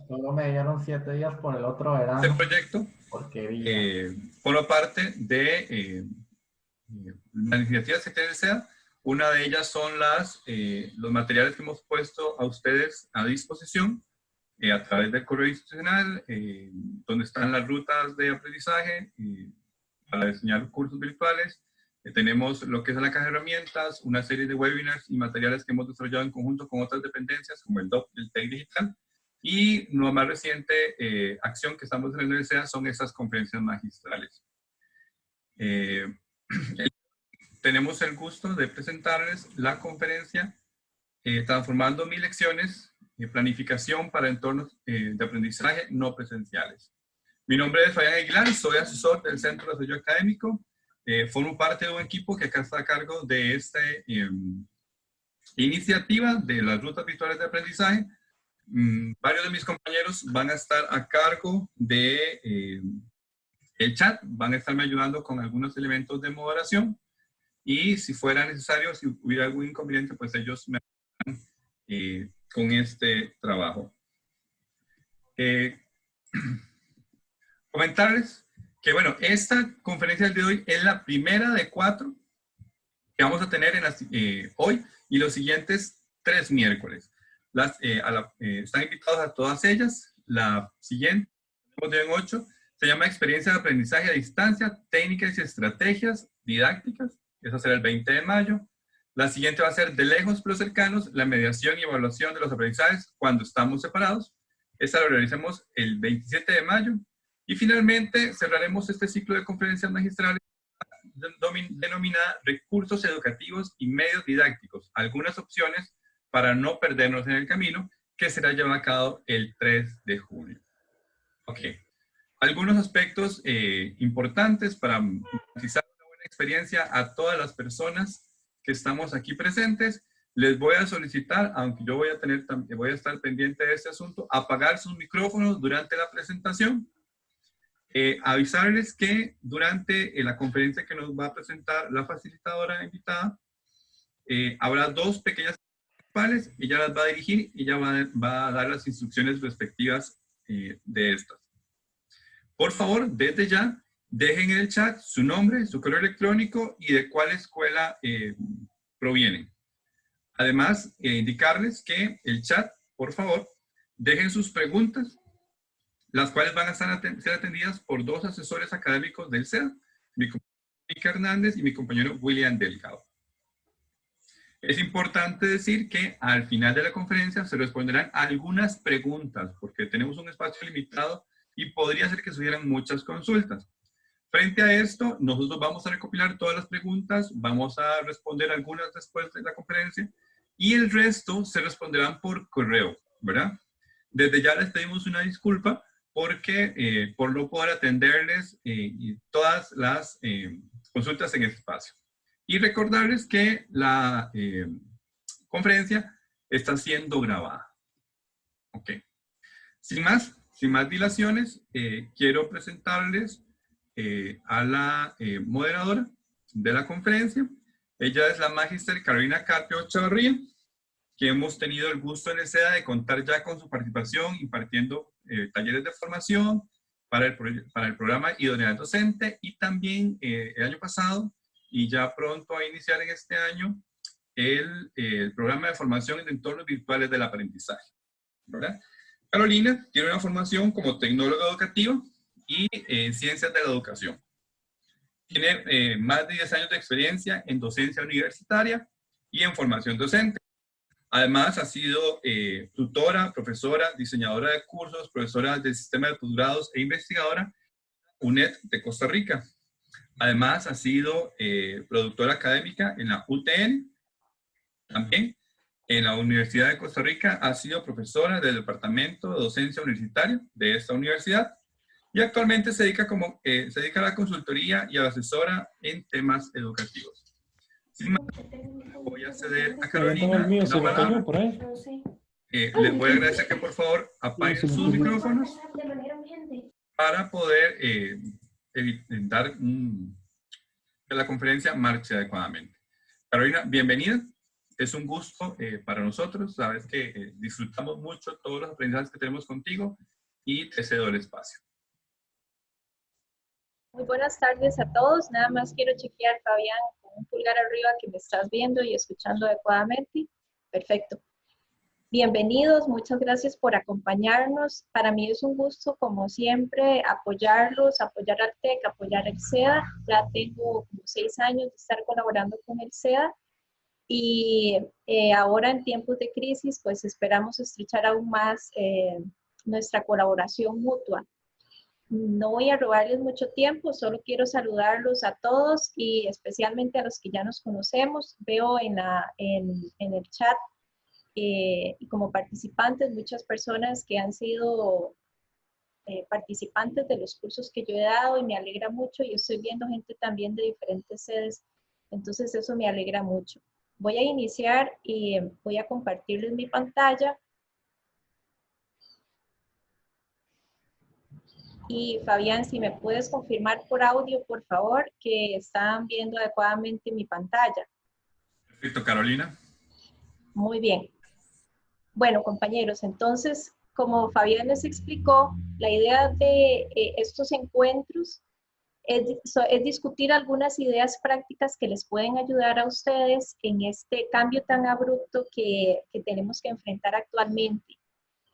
Solo me dieron 7 días por el otro Este verano. proyecto Porquería. forma parte de las iniciativas que tiene el SEA. Una de ellas son los materiales que hemos puesto a ustedes a disposición a través del correo institucional, donde están las rutas de aprendizaje para diseñar cursos virtuales. Tenemos lo que es la caja de herramientas, una serie de webinars y materiales que hemos desarrollado en conjunto con otras dependencias, como el DOC, el TEC Digital. Y la más reciente acción que estamos en la universidad son estas conferencias magistrales. Tenemos el gusto de presentarles la conferencia Transformando mis lecciones, planificación para entornos de aprendizaje no presenciales. Mi nombre es Fabián Aguilar, soy asesor del Centro de Desarrollo Académico, formo parte de un equipo que acá está a cargo de esta iniciativa de las rutas virtuales de aprendizaje. Varios de mis compañeros van a estar a cargo de el chat, van a estarme ayudando con algunos elementos de moderación y si fuera necesario, si hubiera algún inconveniente, pues ellos me ayudan con este trabajo. Comentarles que, bueno, esta conferencia del día de hoy es la primera de 4 que vamos a tener hoy y los siguientes 3 miércoles. Están invitados a todas ellas. La siguiente, en 8, se llama Experiencia de Aprendizaje a Distancia, Técnicas y Estrategias Didácticas. Eso será el 20 de mayo. La siguiente va a ser De lejos pero cercanos, la mediación y evaluación de los aprendizajes cuando estamos separados. Esta la realizamos el 27 de mayo. Y finalmente cerraremos este ciclo de conferencias magistrales denominada Recursos Educativos y Medios Didácticos, algunas opciones para no perdernos en el camino, que será llevado a cabo el 3 de junio. Ok. Algunos aspectos importantes para garantizar una buena experiencia a todas las personas que estamos aquí presentes. Les voy a solicitar, aunque yo voy a estar pendiente de este asunto, apagar sus micrófonos durante la presentación. Avisarles que durante la conferencia que nos va a presentar la facilitadora invitada, habrá 2 pequeñas principales, ella las va a dirigir y ella va a dar las instrucciones respectivas de estas. Por favor, desde ya, dejen en el chat su nombre, su correo electrónico y de cuál escuela provienen. Además, indicarles que el chat, por favor, dejen sus preguntas, las cuales van a ser atendidas por 2 asesores académicos del SEA, mi compañero Mónica Hernández y mi compañero William Delgado. Es importante decir que al final de la conferencia se responderán algunas preguntas, porque tenemos un espacio limitado y podría ser que subieran muchas consultas. Frente a esto, nosotros vamos a recopilar todas las preguntas, vamos a responder algunas después de la conferencia y el resto se responderán por correo, ¿verdad? Desde ya les pedimos una disculpa porque por no poder atenderles todas las consultas en este espacio. Y recordarles que la conferencia está siendo grabada. Ok. Sin más dilaciones, quiero presentarles a la moderadora de la conferencia. Ella es la magíster Carolina Carpio Chavarría, que hemos tenido el gusto en el SEA de contar ya con su participación impartiendo talleres de formación para el programa Idoneidad Docente y también el año pasado y ya pronto a iniciar en este año el programa de formación en entornos virtuales del aprendizaje, ¿verdad? Carolina tiene una formación como tecnóloga educativa y ciencias de la educación. Tiene más de 10 años de experiencia en docencia universitaria y en formación docente. Además, ha sido tutora, profesora, diseñadora de cursos, profesora del sistema de posgrados e investigadora UNED de Costa Rica. Además, ha sido productora académica en la UTN. También en la Universidad de Costa Rica ha sido profesora del Departamento de Docencia Universitaria de esta universidad y actualmente se dedica a la consultoría y a la asesora en temas educativos. Sin más, voy a ceder a Carolina El mío la se me cayó palabra. por ahí. Les voy a agradecer que por favor apaguen sus micrófonos para poder dar que la conferencia marche adecuadamente. Carolina, bienvenida. es un gusto para nosotros. Sabes que disfrutamos mucho todos los aprendizajes que tenemos contigo y te cedo el espacio. Muy buenas tardes a todos. Nada más quiero chequear, Fabián, con un pulgar arriba que me estás viendo y escuchando adecuadamente. Perfecto. Bienvenidos, muchas gracias por acompañarnos. Para mí es un gusto, como siempre, apoyarlos, apoyar al TEC, apoyar el SEDA. Ya tengo como 6 años de estar colaborando con el SEDA y ahora en tiempos de crisis, pues esperamos estrechar aún más nuestra colaboración mutua. No voy a robarles mucho tiempo, solo quiero saludarlos a todos y especialmente a los que ya nos conocemos. Veo en el chat y como participantes muchas personas que han sido participantes de los cursos que yo he dado y me alegra mucho. Y estoy viendo gente también de diferentes sedes, entonces eso me alegra mucho. Voy a iniciar y voy a compartirles mi pantalla. Y Fabián, si me puedes confirmar por audio, por favor, que están viendo adecuadamente mi pantalla. Perfecto, Carolina. Muy bien. Bueno, compañeros, entonces, como Fabián les explicó, la idea de estos encuentros es discutir algunas ideas prácticas que les pueden ayudar a ustedes en este cambio tan abrupto que tenemos que enfrentar actualmente.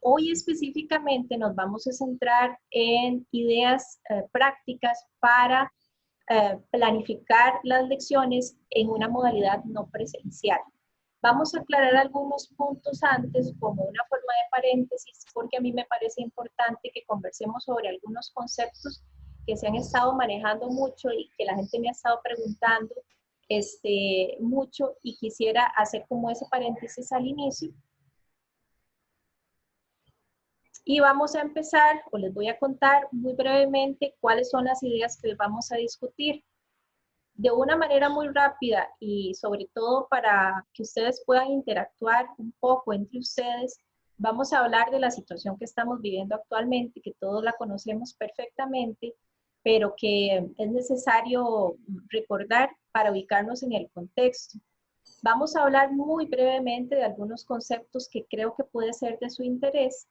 Hoy específicamente nos vamos a centrar en ideas prácticas para planificar las lecciones en una modalidad no presencial. Vamos a aclarar algunos puntos antes como una forma de paréntesis, porque a mí me parece importante que conversemos sobre algunos conceptos que se han estado manejando mucho y que la gente me ha estado preguntando mucho, y quisiera hacer como ese paréntesis al inicio. Y vamos a empezar, o les voy a contar muy brevemente cuáles son las ideas que vamos a discutir. De una manera muy rápida y sobre todo para que ustedes puedan interactuar un poco entre ustedes, vamos a hablar de la situación que estamos viviendo actualmente, que todos la conocemos perfectamente, pero que es necesario recordar para ubicarnos en el contexto. Vamos a hablar muy brevemente de algunos conceptos que creo que puede ser de su interés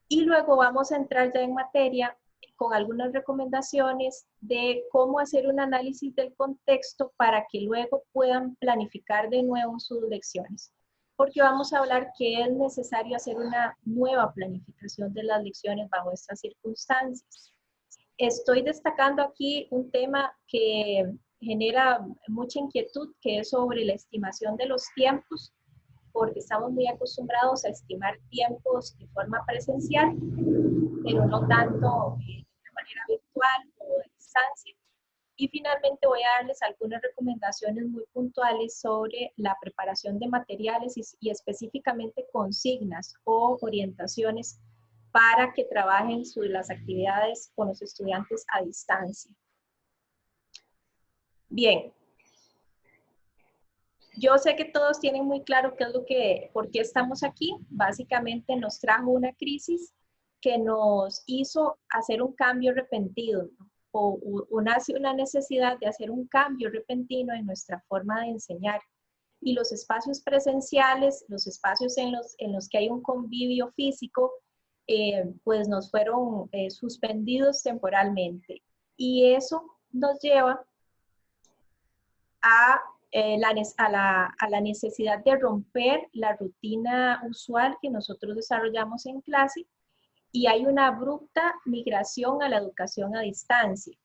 y luego vamos a entrar ya en materia con algunas recomendaciones de cómo hacer un análisis del contexto para que luego puedan planificar de nuevo sus lecciones. Porque vamos a hablar que es necesario hacer una nueva planificación de las lecciones bajo estas circunstancias. Estoy destacando aquí un tema que genera mucha inquietud, que es sobre la estimación de los tiempos, porque estamos muy acostumbrados a estimar tiempos de forma presencial, pero no tanto de manera virtual o de distancia. Y finalmente voy a darles algunas recomendaciones muy puntuales sobre la preparación de materiales y específicamente consignas o orientaciones para que trabajen sobre las actividades con los estudiantes a distancia. Bien. Yo sé que todos tienen muy claro qué es por qué estamos aquí. Básicamente nos trajo una crisis que nos hizo hacer un cambio repentino, ¿no? O una necesidad de hacer un cambio repentino en nuestra forma de enseñar. Y los espacios presenciales, los espacios en los que hay un convivio físico, pues nos fueron suspendidos temporalmente. Y eso nos lleva a la necesidad de romper la rutina usual que nosotros desarrollamos en clase, y hay una abrupta migración a la educación a distancia.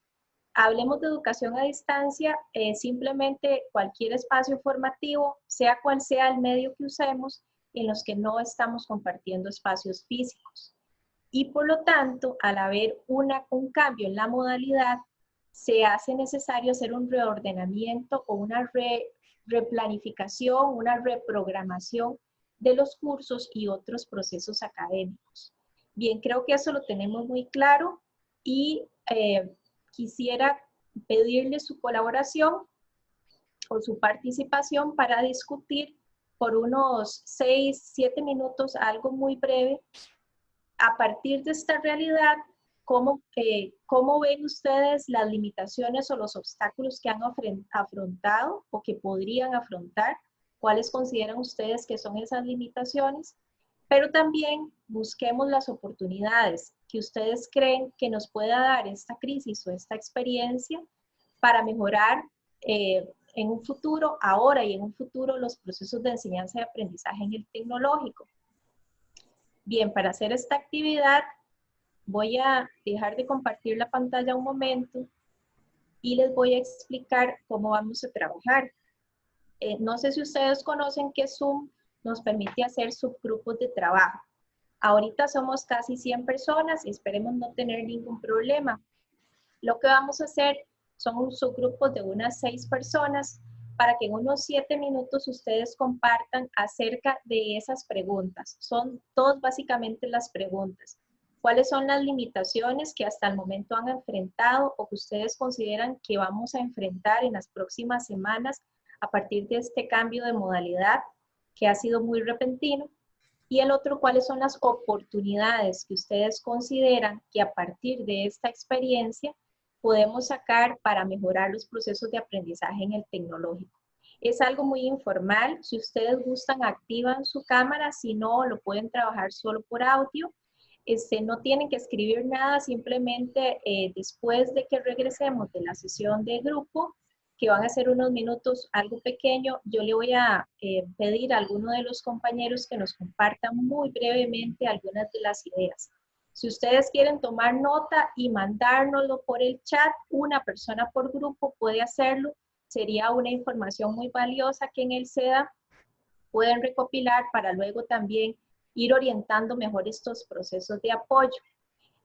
Hablemos de educación a distancia, simplemente cualquier espacio formativo, sea cual sea el medio que usemos, en los que no estamos compartiendo espacios físicos. Y por lo tanto, al haber un cambio en la modalidad, se hace necesario hacer un reordenamiento o una replanificación, una reprogramación de los cursos y otros procesos académicos. Bien, creo que eso lo tenemos muy claro y quisiera pedirle su colaboración o su participación para discutir por unos 6, 7 minutos, algo muy breve, a partir de esta realidad, ¿cómo ven ustedes las limitaciones o los obstáculos que han afrontado o que podrían afrontar cuáles consideran ustedes que son esas limitaciones, pero también busquemos las oportunidades que ustedes creen que nos pueda dar esta crisis o esta experiencia para mejorar en un futuro, ahora y en un futuro, los procesos de enseñanza y aprendizaje en el tecnológico. Bien, para hacer esta actividad voy a dejar de compartir la pantalla un momento y les voy a explicar cómo vamos a trabajar. No sé si ustedes conocen que Zoom nos permite hacer subgrupos de trabajo. Ahorita somos casi 100 personas y esperemos no tener ningún problema. Lo que vamos a hacer son subgrupos de unas 6 personas para que en unos 7 minutos ustedes compartan acerca de esas preguntas. Son todas básicamente las preguntas. ¿Cuáles son las limitaciones que hasta el momento han enfrentado o que ustedes consideran que vamos a enfrentar en las próximas semanas a partir de este cambio de modalidad que ha sido muy repentino? Y el otro, ¿cuáles son las oportunidades que ustedes consideran que a partir de esta experiencia podemos sacar para mejorar los procesos de aprendizaje en el tecnológico? Es algo muy informal. Si ustedes gustan, activan su cámara. Si no, lo pueden trabajar solo por audio. No tienen que escribir nada, simplemente después de que regresemos de la sesión de grupo, que van a ser unos minutos, algo pequeño, yo le voy a pedir a alguno de los compañeros que nos compartan muy brevemente algunas de las ideas. Si ustedes quieren tomar nota y mandárnoslo por el chat, una persona por grupo puede hacerlo. Sería una información muy valiosa que en el SEDA pueden recopilar para luego también ir orientando mejor estos procesos de apoyo.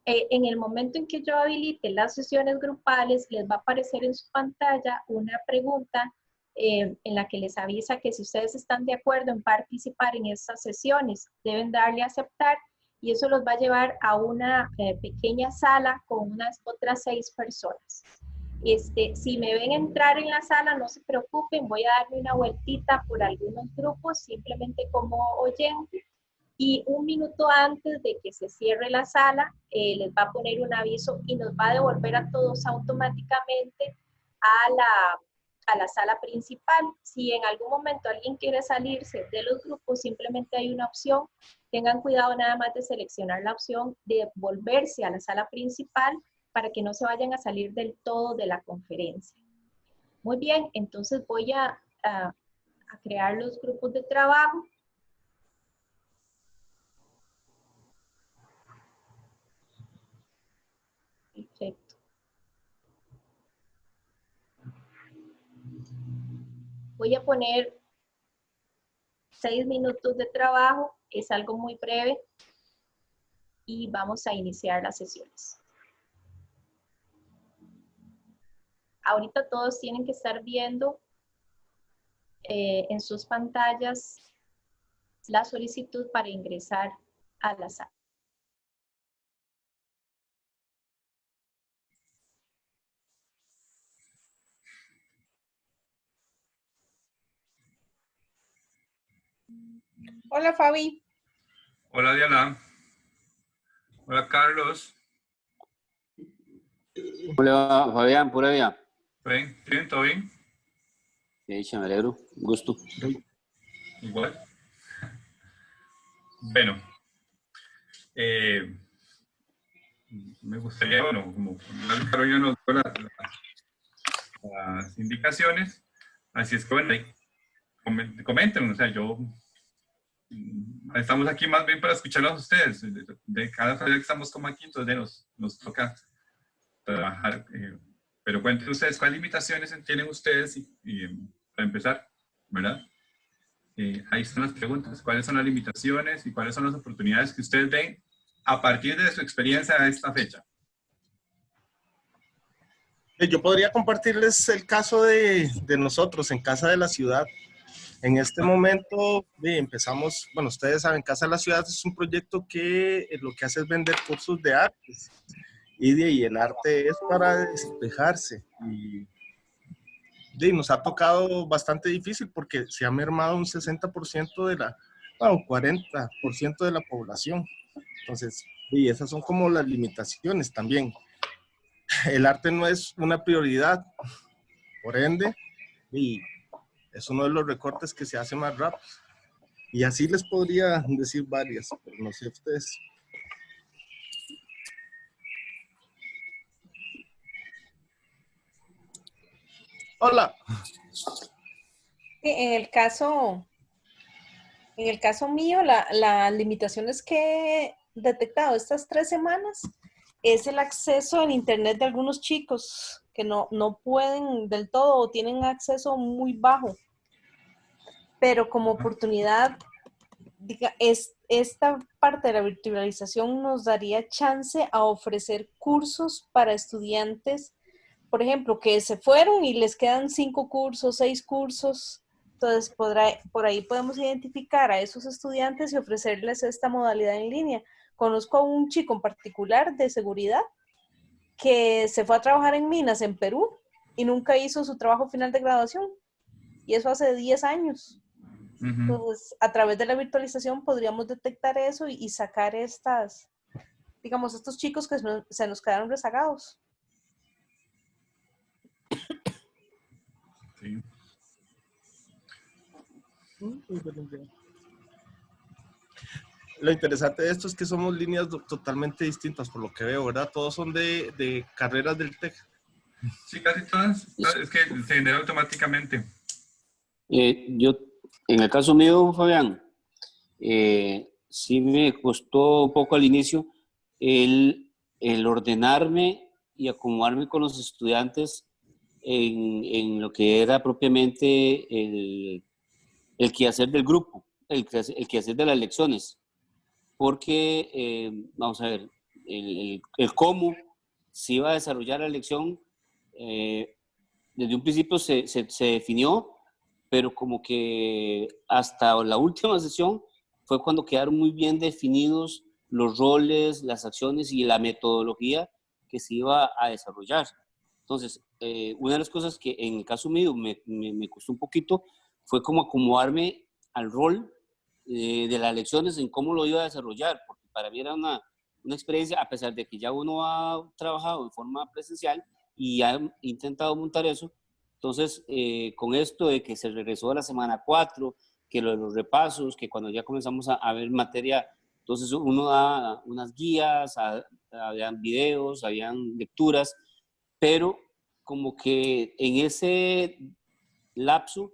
En el momento en que yo habilite las sesiones grupales, les va a aparecer en su pantalla una pregunta en la que les avisa que si ustedes están de acuerdo en participar en estas sesiones, deben darle a aceptar y eso los va a llevar a una pequeña sala con unas otras 6 personas. Si me ven entrar en la sala, no se preocupen, voy a darme una vueltita por algunos grupos, simplemente como oyente. Y un minuto antes de que se cierre la sala, les va a poner un aviso y nos va a devolver a todos automáticamente a la sala principal. Si en algún momento alguien quiere salirse de los grupos, simplemente hay una opción. Tengan cuidado nada más de seleccionar la opción de volverse a la sala principal para que no se vayan a salir del todo de la conferencia. Muy bien, entonces voy a crear los grupos de trabajo. Perfecto. Voy a poner 6 minutos de trabajo, es algo muy breve y vamos a iniciar las sesiones. Ahorita todos tienen que estar viendo en sus pantallas la solicitud para ingresar a la sala. Hola, Fabi. Hola, Diana. Hola, Carlos. Hola, Fabián, pura vida. ¿Bien? ¿Bien? ¿Todo bien? Qué dicha, me alegro. Un gusto. Igual. Bueno. Me gustaría, bueno, como Carolina nos dio las indicaciones, así es que bueno, ahí comenten, o sea, estamos aquí más bien para escucharlos a ustedes, de cada vez que estamos como aquí, entonces nos toca trabajar, pero cuenten ustedes cuáles limitaciones tienen ustedes y para empezar, ¿verdad? Ahí están las preguntas, cuáles son las limitaciones y cuáles son las oportunidades que ustedes ven a partir de su experiencia a esta fecha. Yo podría compartirles el caso de nosotros en Casa de la Ciudad. En este momento empezamos, bueno, ustedes saben, Casa de la Ciudad es un proyecto que lo que hace es vender cursos de artes. Y el arte es para despejarse. Y nos ha tocado bastante difícil porque se ha mermado un 60% de la, bueno, 40% de la población. Entonces, y esas son como las limitaciones también. El arte no es una prioridad, por ende, y es uno de los recortes que se hace más rápido. Y así les podría decir varias, pero no sé ustedes. Hola. En el caso mío, las limitaciones que he detectado estas 3 semanas es el acceso al internet de algunos chicos que no pueden del todo o tienen acceso muy bajo. Pero como oportunidad, esta parte de la virtualización nos daría chance a ofrecer cursos para estudiantes, por ejemplo, que se fueron y les quedan 5 cursos, 6 cursos. Entonces, por ahí podemos identificar a esos estudiantes y ofrecerles esta modalidad en línea. Conozco a un chico en particular de seguridad que se fue a trabajar en minas en Perú y nunca hizo su trabajo final de graduación. Y eso hace 10 años. Entonces, a través de la virtualización podríamos detectar eso y sacar estos chicos que se nos quedaron rezagados. Sí. Lo interesante de esto es que somos líneas totalmente distintas, por lo que veo, ¿verdad? Todos son de carreras del TEC. Sí, casi todas. Es que se genera automáticamente. Yo, en el caso mío, Fabián, sí me costó un poco al inicio el ordenarme y acomodarme con los estudiantes en lo que era propiamente el quehacer del grupo, el quehacer de las lecciones. Porque, vamos a ver, el cómo se iba a desarrollar la lección, desde un principio se definió, pero como que hasta la última sesión fue cuando quedaron muy bien definidos los roles, las acciones y la metodología que se iba a desarrollar. Entonces, una de las cosas que en el caso mío me costó un poquito fue como acomodarme al rol de las lecciones en cómo lo iba a desarrollar, porque para mí era una experiencia, a pesar de que ya uno ha trabajado en forma presencial y ha intentado montar eso. Entonces, con esto de que se regresó a la semana 4, que lo de los repasos, que cuando ya comenzamos a ver materia, entonces uno da unas guías, habían videos, habían lecturas, pero como que en ese lapso,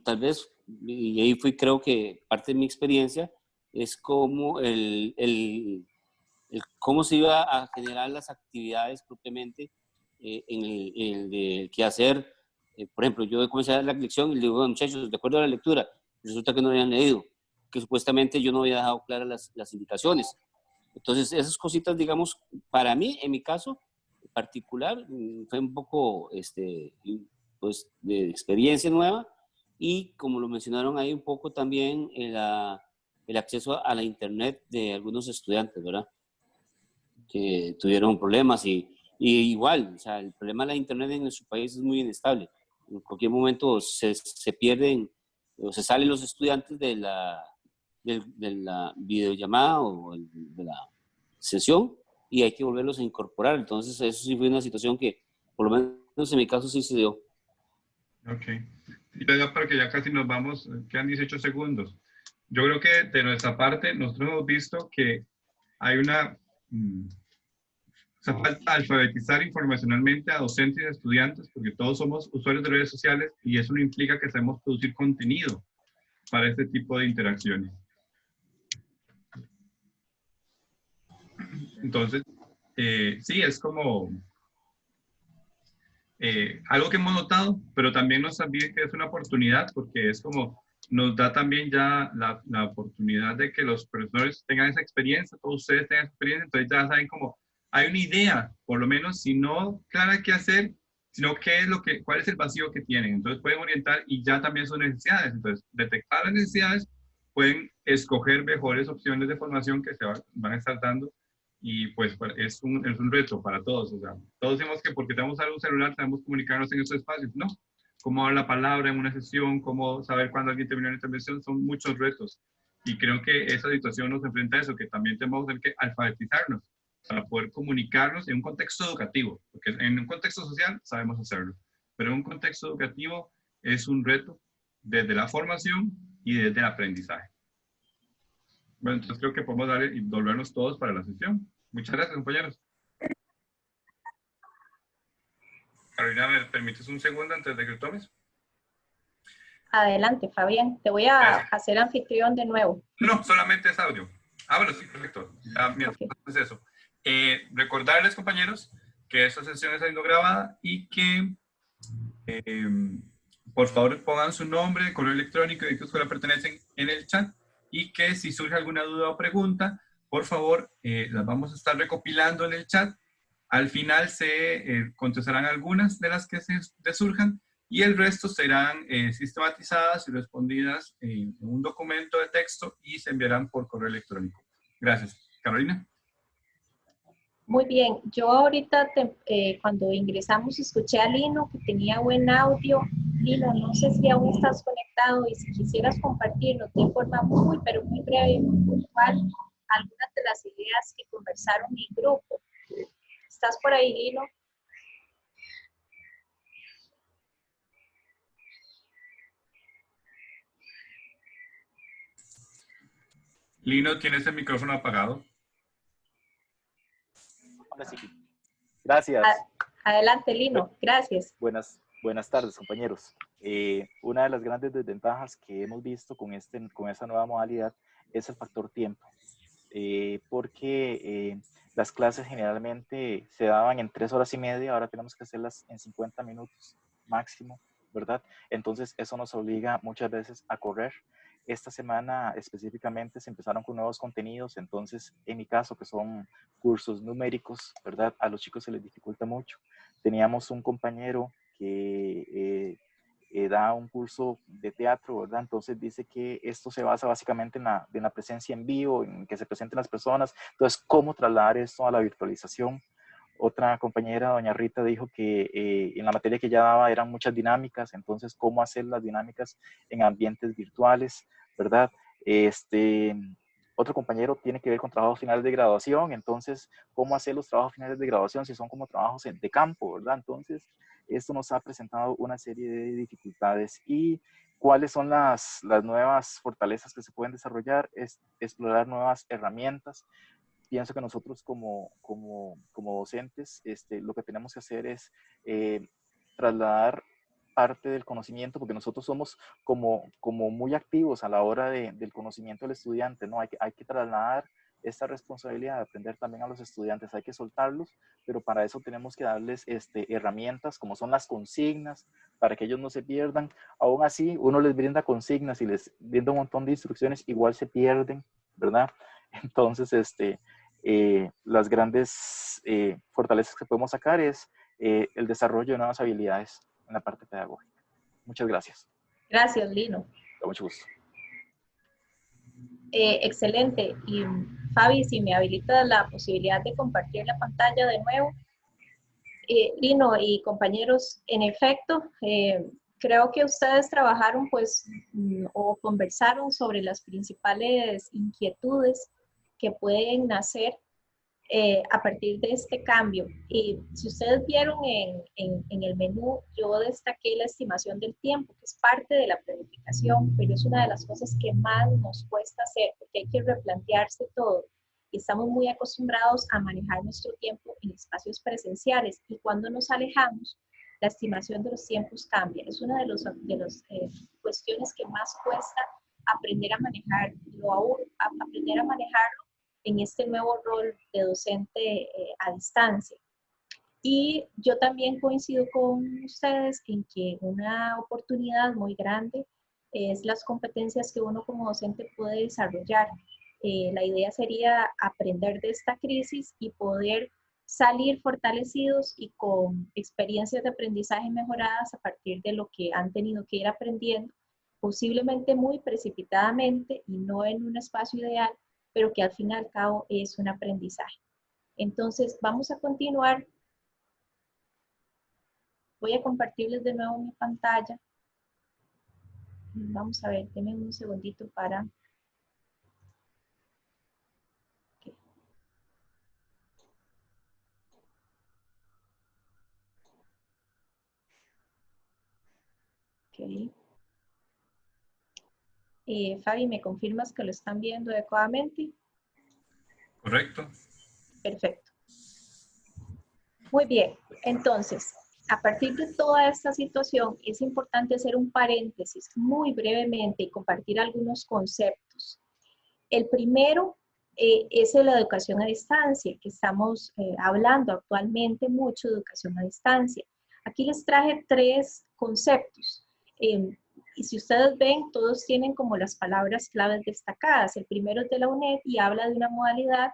tal vez, y ahí fui, creo que parte de mi experiencia, es como cómo se iba a generar las actividades propiamente en el quehacer. Por ejemplo, yo comencé a dar la lección y le digo, bueno, muchachos, de acuerdo a la lectura, resulta que no habían leído, que supuestamente yo no había dejado claras las indicaciones. Entonces, esas cositas, digamos, para mí, en mi caso particular, fue un poco, pues, de experiencia nueva, y como lo mencionaron ahí un poco también, el acceso a la internet de algunos estudiantes, ¿verdad? Que tuvieron problemas y igual, o sea, el problema de la internet en su país es muy inestable. En cualquier momento se pierden o se salen los estudiantes de la videollamada o de la sesión y hay que volverlos a incorporar. Entonces, eso sí fue una situación que, por lo menos en mi caso, sí se dio. Ok. Y ya porque ya casi nos vamos, quedan 18 segundos. Yo creo que de nuestra parte, nosotros hemos visto que hay una... o sea, falta alfabetizar informacionalmente a docentes y a estudiantes, porque todos somos usuarios de redes sociales y eso no implica que sabemos producir contenido para este tipo de interacciones. Entonces, sí, es como algo que hemos notado, pero también nos sabía que es una oportunidad, porque es como nos da también ya la oportunidad de que los profesores tengan esa experiencia, todos ustedes tengan experiencia, entonces ya saben como hay una idea, por lo menos, si no clara qué hacer, sino cuál es el vacío que tienen. Entonces pueden orientar y ya también sus necesidades. Entonces, detectar las necesidades, pueden escoger mejores opciones de formación que se van a estar dando. Y pues es un reto para todos. O sea, todos decimos que porque tenemos algo celular sabemos comunicarnos en estos espacios. No. Cómo dar la palabra en una sesión, cómo saber cuándo alguien terminó una intervención, son muchos retos. Y creo que esa situación nos enfrenta a eso, que también tenemos que alfabetizarnos para poder comunicarnos en un contexto educativo, porque en un contexto social sabemos hacerlo, pero en un contexto educativo es un reto desde la formación y desde el aprendizaje. Bueno, entonces creo que podemos darle y volvernos todos para la sesión. Muchas gracias, compañeros. Carolina, ¿me permites un segundo antes de que tomes? Adelante, Fabián. Te voy a Gracias. hacer anfitrión de nuevo. No, solamente es audio. Ah, bueno, sí, perfecto. Ya, mientras Ok. haces eso. Recordarles, compañeros, que esta sesión está siendo grabada y que por favor pongan su nombre, correo electrónico y de qué escuela pertenecen en el chat, y que si surge alguna duda o pregunta, por favor, las vamos a estar recopilando en el chat. Al final se contestarán algunas de las que se surjan y el resto serán sistematizadas y respondidas en un documento de texto y se enviarán por correo electrónico. Gracias. Carolina. Muy bien, yo ahorita cuando ingresamos escuché a Lino que tenía buen audio. Lino, no sé si aún estás conectado y si quisieras compartirnos de forma muy, pero muy breve y muy puntual algunas de las ideas que conversaron en grupo. ¿Estás por ahí, Lino? Lino, ¿tienes el micrófono apagado? Ahora sí. Gracias. Adelante, Lino. Gracias. Buenas tardes, compañeros. Una de las grandes desventajas que hemos visto con esta nueva modalidad es el factor tiempo, porque las clases generalmente se daban en 3 horas y media, ahora tenemos que hacerlas en 50 minutos máximo, ¿verdad? Entonces eso nos obliga muchas veces a correr. Esta semana específicamente se empezaron con nuevos contenidos, entonces en mi caso, que son cursos numéricos, ¿verdad? A los chicos se les dificulta mucho. Teníamos un compañero que da un curso de teatro, ¿verdad? Entonces dice que esto se basa básicamente en la presencia en vivo, en que se presenten las personas. Entonces, ¿cómo trasladar esto a la virtualización? Otra compañera, doña Rita, dijo que en la materia que ella daba eran muchas dinámicas, entonces, ¿cómo hacer las dinámicas en ambientes virtuales, ¿verdad? Otro compañero tiene que ver con trabajos finales de graduación, entonces, ¿cómo hacer los trabajos finales de graduación si son como trabajos de campo, ¿verdad? Entonces, esto nos ha presentado una serie de dificultades. ¿Y cuáles son las nuevas fortalezas que se pueden desarrollar? Es explorar nuevas herramientas. Pienso que nosotros como docentes, lo que tenemos que hacer es trasladar parte del conocimiento, porque nosotros somos como muy activos a la hora del conocimiento del estudiante, ¿no? Hay que trasladar esta responsabilidad de aprender también a los estudiantes, hay que soltarlos, pero para eso tenemos que darles herramientas como son las consignas, para que ellos no se pierdan. Aún así, uno les brinda consignas y les brinda un montón de instrucciones, igual se pierden, ¿verdad? Entonces, las grandes fortalezas que podemos sacar es el desarrollo de nuevas habilidades en la parte pedagógica. Muchas gracias. Gracias, Lino. Con mucho gusto. Excelente. Y Fabi, si me habilita la posibilidad de compartir la pantalla de nuevo. Lino y compañeros, en efecto, creo que ustedes trabajaron pues o conversaron sobre las principales inquietudes que pueden nacer a partir de este cambio. Y si ustedes vieron en el menú, yo destaqué la estimación del tiempo, que es parte de la planificación, pero es una de las cosas que más nos cuesta hacer, porque hay que replantearse todo. Y estamos muy acostumbrados a manejar nuestro tiempo en espacios presenciales, y cuando nos alejamos, la estimación de los tiempos cambia. Es una de las cuestiones que más cuesta aprender a manejarlo, aprender a manejarlo en este nuevo rol de docente a distancia. Y yo también coincido con ustedes en que una oportunidad muy grande es las competencias que uno como docente puede desarrollar. La idea sería aprender de esta crisis y poder salir fortalecidos y con experiencias de aprendizaje mejoradas a partir de lo que han tenido que ir aprendiendo, posiblemente muy precipitadamente y no en un espacio ideal, pero que al fin y al cabo es un aprendizaje. Entonces, vamos a continuar. Voy a compartirles de nuevo mi pantalla. Vamos a ver, denme un segundito para... Okay. Ok, Ok. Fabi, ¿me confirmas que lo están viendo adecuadamente? Correcto. Perfecto. Muy bien. Entonces, a partir de toda esta situación, es importante hacer un paréntesis muy brevemente y compartir algunos conceptos. El primero es la educación a distancia, que estamos hablando actualmente mucho de educación a distancia. Aquí les traje 3 conceptos. Y si ustedes ven, todos tienen como las palabras claves destacadas. El primero es de la UNED y habla de una modalidad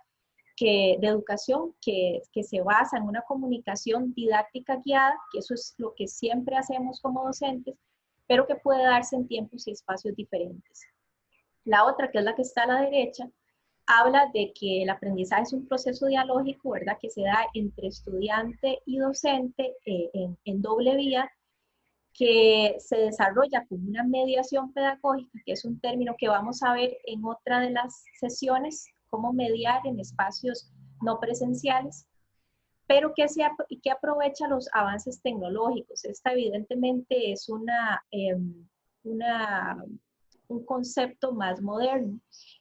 de educación que se basa en una comunicación didáctica guiada, que eso es lo que siempre hacemos como docentes, pero que puede darse en tiempos y espacios diferentes. La otra, que es la que está a la derecha, habla de que el aprendizaje es un proceso dialógico, ¿verdad? Que se da entre estudiante y docente en doble vía, que se desarrolla como una mediación pedagógica, que es un término que vamos a ver en otra de las sesiones, cómo mediar en espacios no presenciales, pero que aprovecha los avances tecnológicos. Esta evidentemente es un concepto más moderno.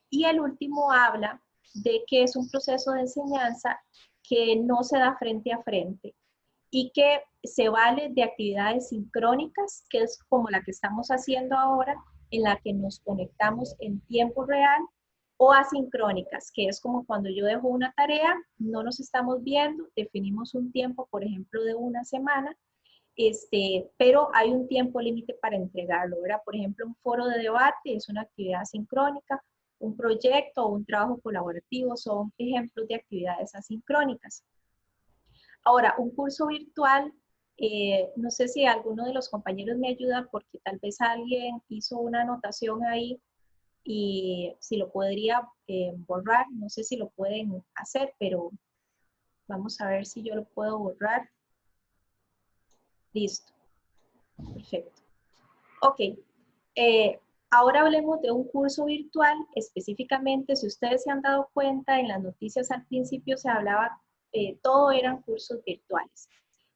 Y el último habla de que es un proceso de enseñanza que no se da frente a frente y que se vale de actividades sincrónicas, que es como la que estamos haciendo ahora, en la que nos conectamos en tiempo real, o asincrónicas, que es como cuando yo dejo una tarea, no nos estamos viendo, definimos un tiempo, por ejemplo, de una semana, pero hay un tiempo límite para entregarlo, ¿verdad? Por ejemplo, un foro de debate es una actividad sincrónica, un proyecto o un trabajo colaborativo son ejemplos de actividades asincrónicas. Ahora, un curso virtual, no sé si alguno de los compañeros me ayuda porque tal vez alguien hizo una anotación ahí y si lo podría borrar, no sé si lo pueden hacer, pero vamos a ver si yo lo puedo borrar. Listo. Perfecto. Ok. Ahora hablemos de un curso virtual. Específicamente, si ustedes se han dado cuenta, en las noticias al principio se hablaba, todo eran cursos virtuales.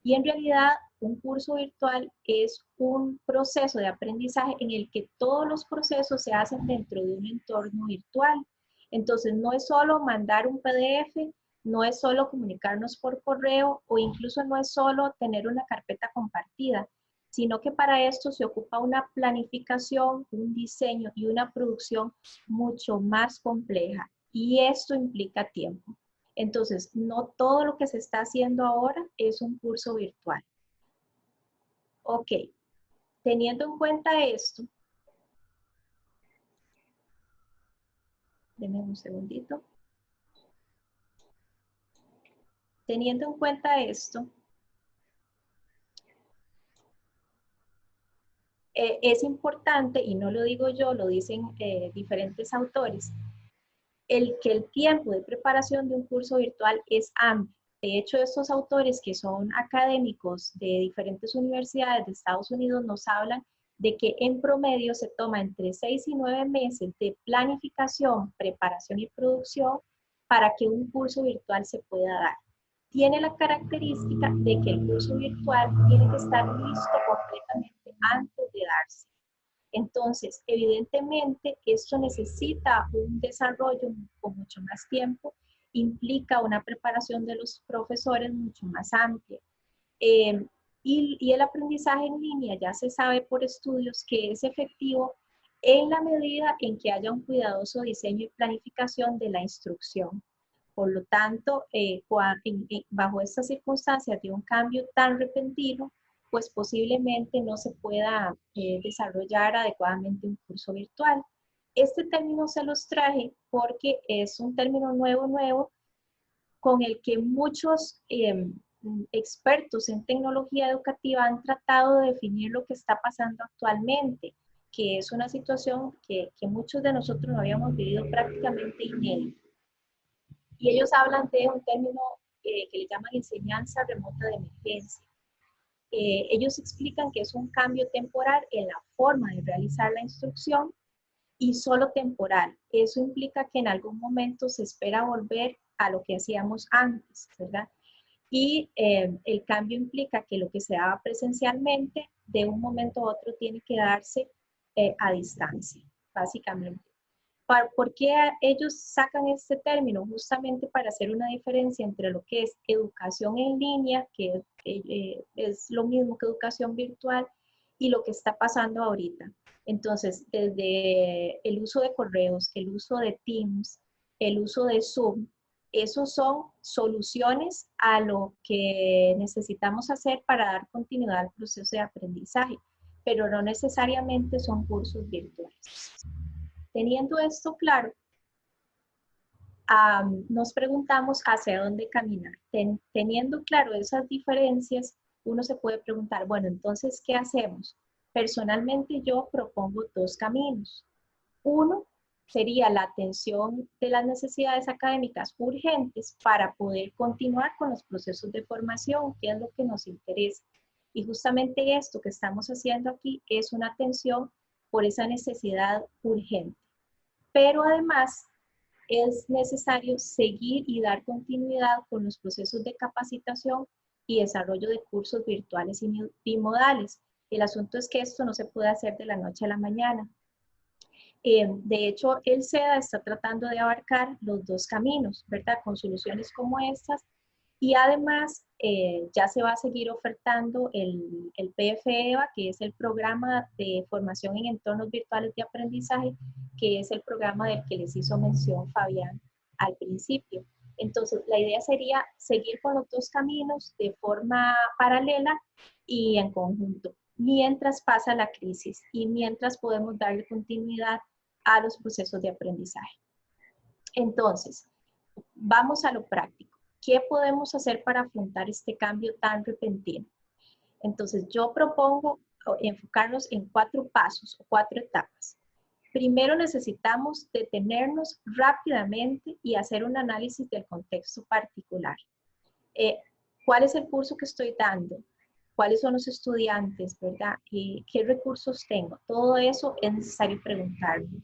Y en realidad, un curso virtual es un proceso de aprendizaje en el que todos los procesos se hacen dentro de un entorno virtual. Entonces, no es solo mandar un PDF, no es solo comunicarnos por correo o incluso no es solo tener una carpeta compartida, sino que para esto se ocupa una planificación, un diseño y una producción mucho más compleja. Y esto implica tiempo. Entonces, no todo lo que se está haciendo ahora es un curso virtual. Ok, teniendo en cuenta esto, denme un segundito. Teniendo en cuenta esto, es importante, y no lo digo yo, lo dicen diferentes autores, que el tiempo de preparación de un curso virtual es amplio. De hecho, estos autores que son académicos de diferentes universidades de Estados Unidos nos hablan de que en promedio se toma entre 6 y 9 meses de planificación, preparación y producción para que un curso virtual se pueda dar. Tiene la característica de que el curso virtual tiene que estar listo completamente antes de darse. Entonces, evidentemente, esto necesita un desarrollo con mucho más tiempo, implica una preparación de los profesores mucho más amplia. Y el aprendizaje en línea ya se sabe por estudios que es efectivo en la medida en que haya un cuidadoso diseño y planificación de la instrucción. Por lo tanto, bajo estas circunstancias de un cambio tan repentino, pues posiblemente no se pueda desarrollar adecuadamente un curso virtual. Este término se los traje porque es un término nuevo con el que muchos expertos en tecnología educativa han tratado de definir lo que está pasando actualmente, que es una situación que muchos de nosotros no habíamos vivido prácticamente inédita. Y ellos hablan de un término que le llaman enseñanza remota de emergencia. Ellos explican que es un cambio temporal en la forma de realizar la instrucción y solo temporal. Eso implica que en algún momento se espera volver a lo que hacíamos antes, ¿verdad? Y el cambio implica que lo que se daba presencialmente de un momento a otro tiene que darse a distancia, básicamente. ¿Por qué ellos sacan este término? Justamente para hacer una diferencia entre lo que es educación en línea, que es lo mismo que educación virtual, y lo que está pasando ahorita. Entonces, desde el uso de correos, el uso de Teams, el uso de Zoom, esos son soluciones a lo que necesitamos hacer para dar continuidad al proceso de aprendizaje, pero no necesariamente son cursos virtuales. Teniendo esto claro, nos preguntamos hacia dónde caminar. Teniendo claro esas diferencias, uno se puede preguntar, bueno, entonces, ¿qué hacemos? Personalmente yo propongo dos caminos. Uno sería la atención de las necesidades académicas urgentes para poder continuar con los procesos de formación, que es lo que nos interesa. Y justamente esto que estamos haciendo aquí es una atención por esa necesidad urgente. Pero además es necesario seguir y dar continuidad con los procesos de capacitación y desarrollo de cursos virtuales y bimodales. El asunto es que esto no se puede hacer de la noche a la mañana. De hecho, el SEDA está tratando de abarcar los dos caminos, ¿verdad? Con soluciones como estas. Y además, ya se va a seguir ofertando el PFEVA, que es el programa de formación en entornos virtuales de aprendizaje, que es el programa del que les hizo mención Fabián al principio. Entonces, la idea sería seguir con los dos caminos de forma paralela y en conjunto, mientras pasa la crisis y mientras podemos darle continuidad a los procesos de aprendizaje. Entonces, vamos a lo práctico. ¿Qué podemos hacer para afrontar este cambio tan repentino? Entonces, yo propongo enfocarnos en 4 pasos o 4 etapas. Primero necesitamos detenernos rápidamente y hacer un análisis del contexto particular. ¿Cuál es el curso que estoy dando? ¿Cuáles son los estudiantes, verdad? ¿Qué recursos tengo? Todo eso es necesario preguntarme.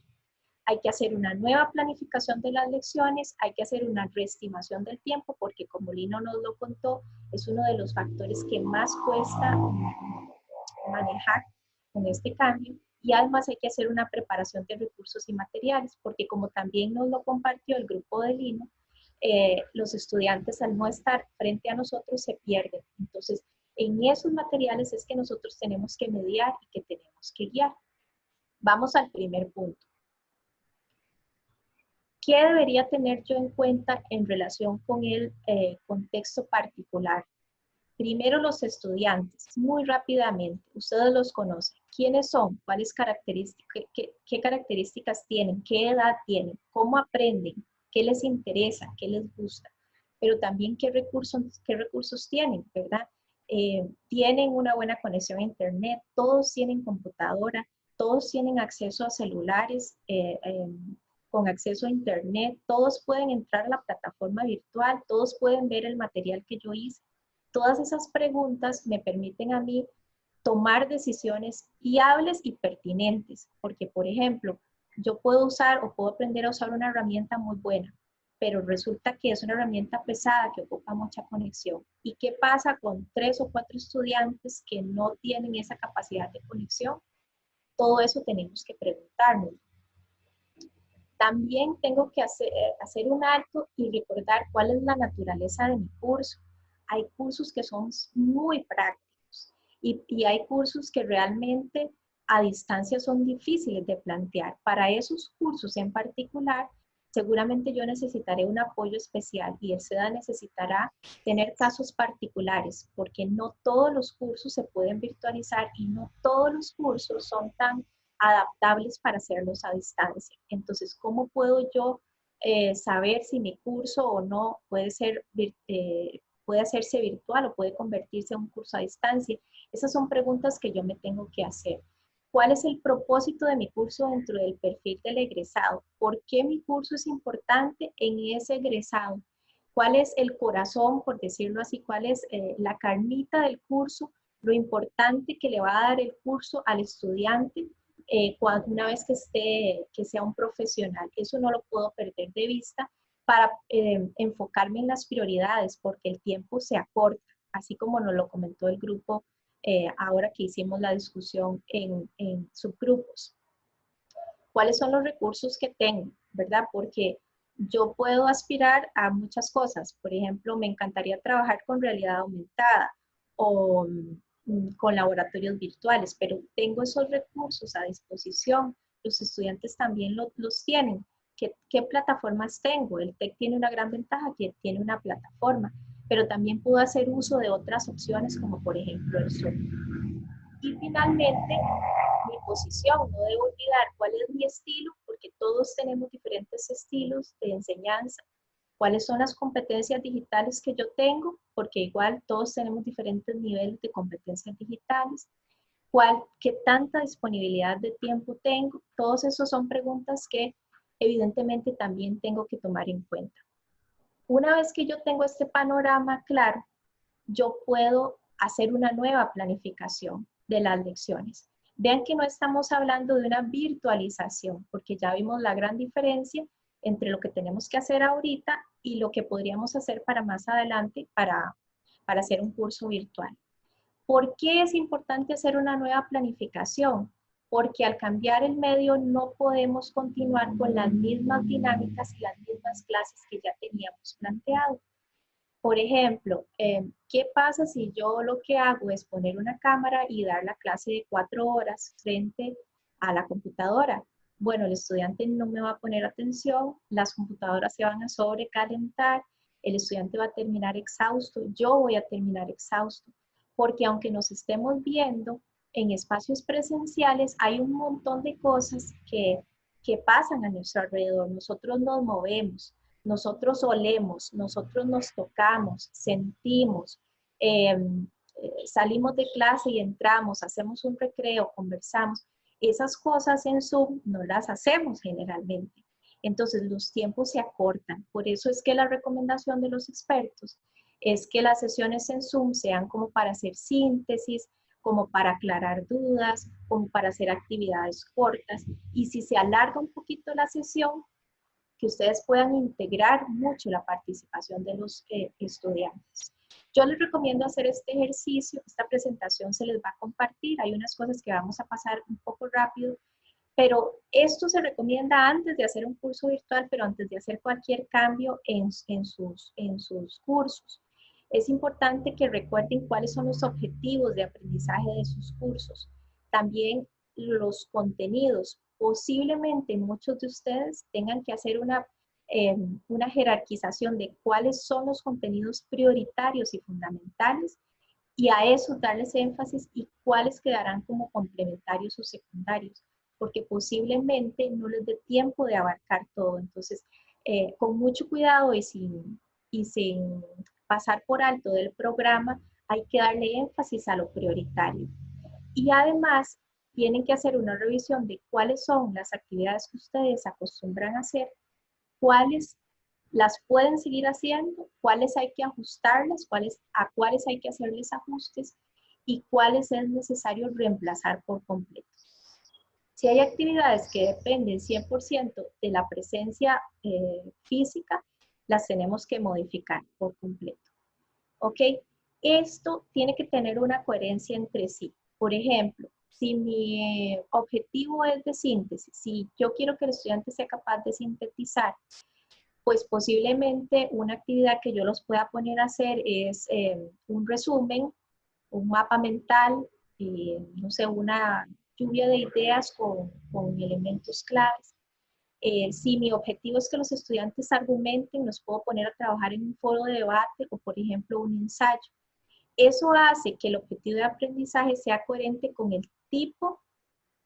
Hay que hacer una nueva planificación de las lecciones, hay que hacer una reestimación del tiempo, porque como Lino nos lo contó, es uno de los factores que más cuesta manejar con este cambio. Y además hay que hacer una preparación de recursos y materiales, porque como también nos lo compartió el grupo de Lino, los estudiantes al no estar frente a nosotros se pierden. Entonces, en esos materiales es que nosotros tenemos que mediar y que tenemos que guiar. Vamos al primer punto. ¿Qué debería tener yo en cuenta en relación con el contexto particular? Primero, los estudiantes, muy rápidamente, ustedes los conocen. ¿Quiénes son? ¿Cuáles características? ¿Qué características tienen? ¿Qué edad tienen? ¿Cómo aprenden? ¿Qué les interesa? ¿Qué les gusta? Pero también qué recursos tienen, ¿verdad? Tienen una buena conexión a internet, todos tienen computadora, todos tienen acceso a celulares, con acceso a internet, todos pueden entrar a la plataforma virtual, todos pueden ver el material que yo hice. Todas esas preguntas me permiten a mí tomar decisiones viables y pertinentes, porque por ejemplo, yo puedo usar o puedo aprender a usar una herramienta muy buena, pero resulta que es una herramienta pesada que ocupa mucha conexión. ¿Y qué pasa con 3 o 4 estudiantes que no tienen esa capacidad de conexión? Todo eso tenemos que preguntarnos. También tengo que hacer un alto y recordar cuál es la naturaleza de mi curso. Hay cursos que son muy prácticos y hay cursos que realmente a distancia son difíciles de plantear. Para esos cursos en particular, seguramente yo necesitaré un apoyo especial y el SEDA necesitará tener casos particulares, porque no todos los cursos se pueden virtualizar y no todos los cursos son tan adaptables para hacerlos a distancia. Entonces, ¿cómo puedo yo saber si mi curso o no puede hacerse virtual o puede convertirse en un curso a distancia? Esas son preguntas que yo me tengo que hacer. ¿Cuál es el propósito de mi curso dentro del perfil del egresado? ¿Por qué mi curso es importante en ese egresado? ¿Cuál es el corazón, por decirlo así? ¿Cuál es la carnita del curso? Lo importante que le va a dar el curso al estudiante una vez que sea un profesional. Eso no lo puedo perder de vista para enfocarme en las prioridades, porque el tiempo se acorta, así como nos lo comentó el grupo ahora que hicimos la discusión en subgrupos. ¿Cuáles son los recursos que tengo, verdad? Porque yo puedo aspirar a muchas cosas. Por ejemplo, me encantaría trabajar con realidad aumentada o con laboratorios virtuales, pero tengo esos recursos a disposición. Los estudiantes también los tienen. ¿Qué plataformas tengo? El TEC tiene una gran ventaja que tiene una plataforma, pero también puedo hacer uso de otras opciones como por ejemplo el Zoom. Y finalmente, mi posición, no debo olvidar cuál es mi estilo, porque todos tenemos diferentes estilos de enseñanza. ¿Cuáles son las competencias digitales que yo tengo? Porque igual todos tenemos diferentes niveles de competencias digitales. ¿Qué tanta disponibilidad de tiempo tengo? Todos esos son preguntas que evidentemente también tengo que tomar en cuenta. Una vez que yo tengo este panorama claro, yo puedo hacer una nueva planificación de las lecciones. Vean que no estamos hablando de una virtualización, porque ya vimos la gran diferencia entre lo que tenemos que hacer ahorita y lo que podríamos hacer para más adelante para hacer un curso virtual. ¿Por qué es importante hacer una nueva planificación? Porque al cambiar el medio no podemos continuar con las mismas dinámicas y las mismas clases que ya teníamos planteado. Por ejemplo, ¿qué pasa si yo lo que hago es poner una cámara y dar la clase de 4 horas frente a la computadora? Bueno, el estudiante no me va a poner atención, las computadoras se van a sobrecalentar, el estudiante va a terminar exhausto, yo voy a terminar exhausto, porque aunque nos estemos viendo en espacios presenciales, hay un montón de cosas que pasan a nuestro alrededor. Nosotros nos movemos, nosotros olemos, nosotros nos tocamos, sentimos, salimos de clase y entramos, hacemos un recreo, conversamos. Esas cosas en Zoom no las hacemos generalmente. Entonces los tiempos se acortan. Por eso es que la recomendación de los expertos es que las sesiones en Zoom sean como para hacer síntesis, como para aclarar dudas, como para hacer actividades cortas. Y si se alarga un poquito la sesión, que ustedes puedan integrar mucho la participación de los estudiantes. Yo les recomiendo hacer este ejercicio, esta presentación se les va a compartir, hay unas cosas que vamos a pasar un poco rápido, pero esto se recomienda antes de hacer un curso virtual, pero antes de hacer cualquier cambio en sus cursos. Es importante que recuerden cuáles son los objetivos de aprendizaje de sus cursos. También los contenidos. Posiblemente muchos de ustedes tengan que hacer una jerarquización de cuáles son los contenidos prioritarios y fundamentales y a eso darles énfasis y cuáles quedarán como complementarios o secundarios, porque posiblemente no les dé tiempo de abarcar todo. Entonces, con mucho cuidado y sin pasar por alto del programa, hay que darle énfasis a lo prioritario. Y además, tienen que hacer una revisión de cuáles son las actividades que ustedes acostumbran a hacer, cuáles las pueden seguir haciendo, cuáles hay que ajustarlas, a cuáles hay que hacerles ajustes y cuáles es necesario reemplazar por completo. Si hay actividades que dependen 100% de la presencia física, las tenemos que modificar por completo. ¿Ok? Esto tiene que tener una coherencia entre sí. Por ejemplo, si mi objetivo es de síntesis, si yo quiero que el estudiante sea capaz de sintetizar, pues posiblemente una actividad que yo los pueda poner a hacer es un resumen, un mapa mental, no sé, una lluvia de ideas con elementos claves. Si mi objetivo es que los estudiantes argumenten, los puedo poner a trabajar en un foro de debate o, por ejemplo, un ensayo. Eso hace que el objetivo de aprendizaje sea coherente con el tipo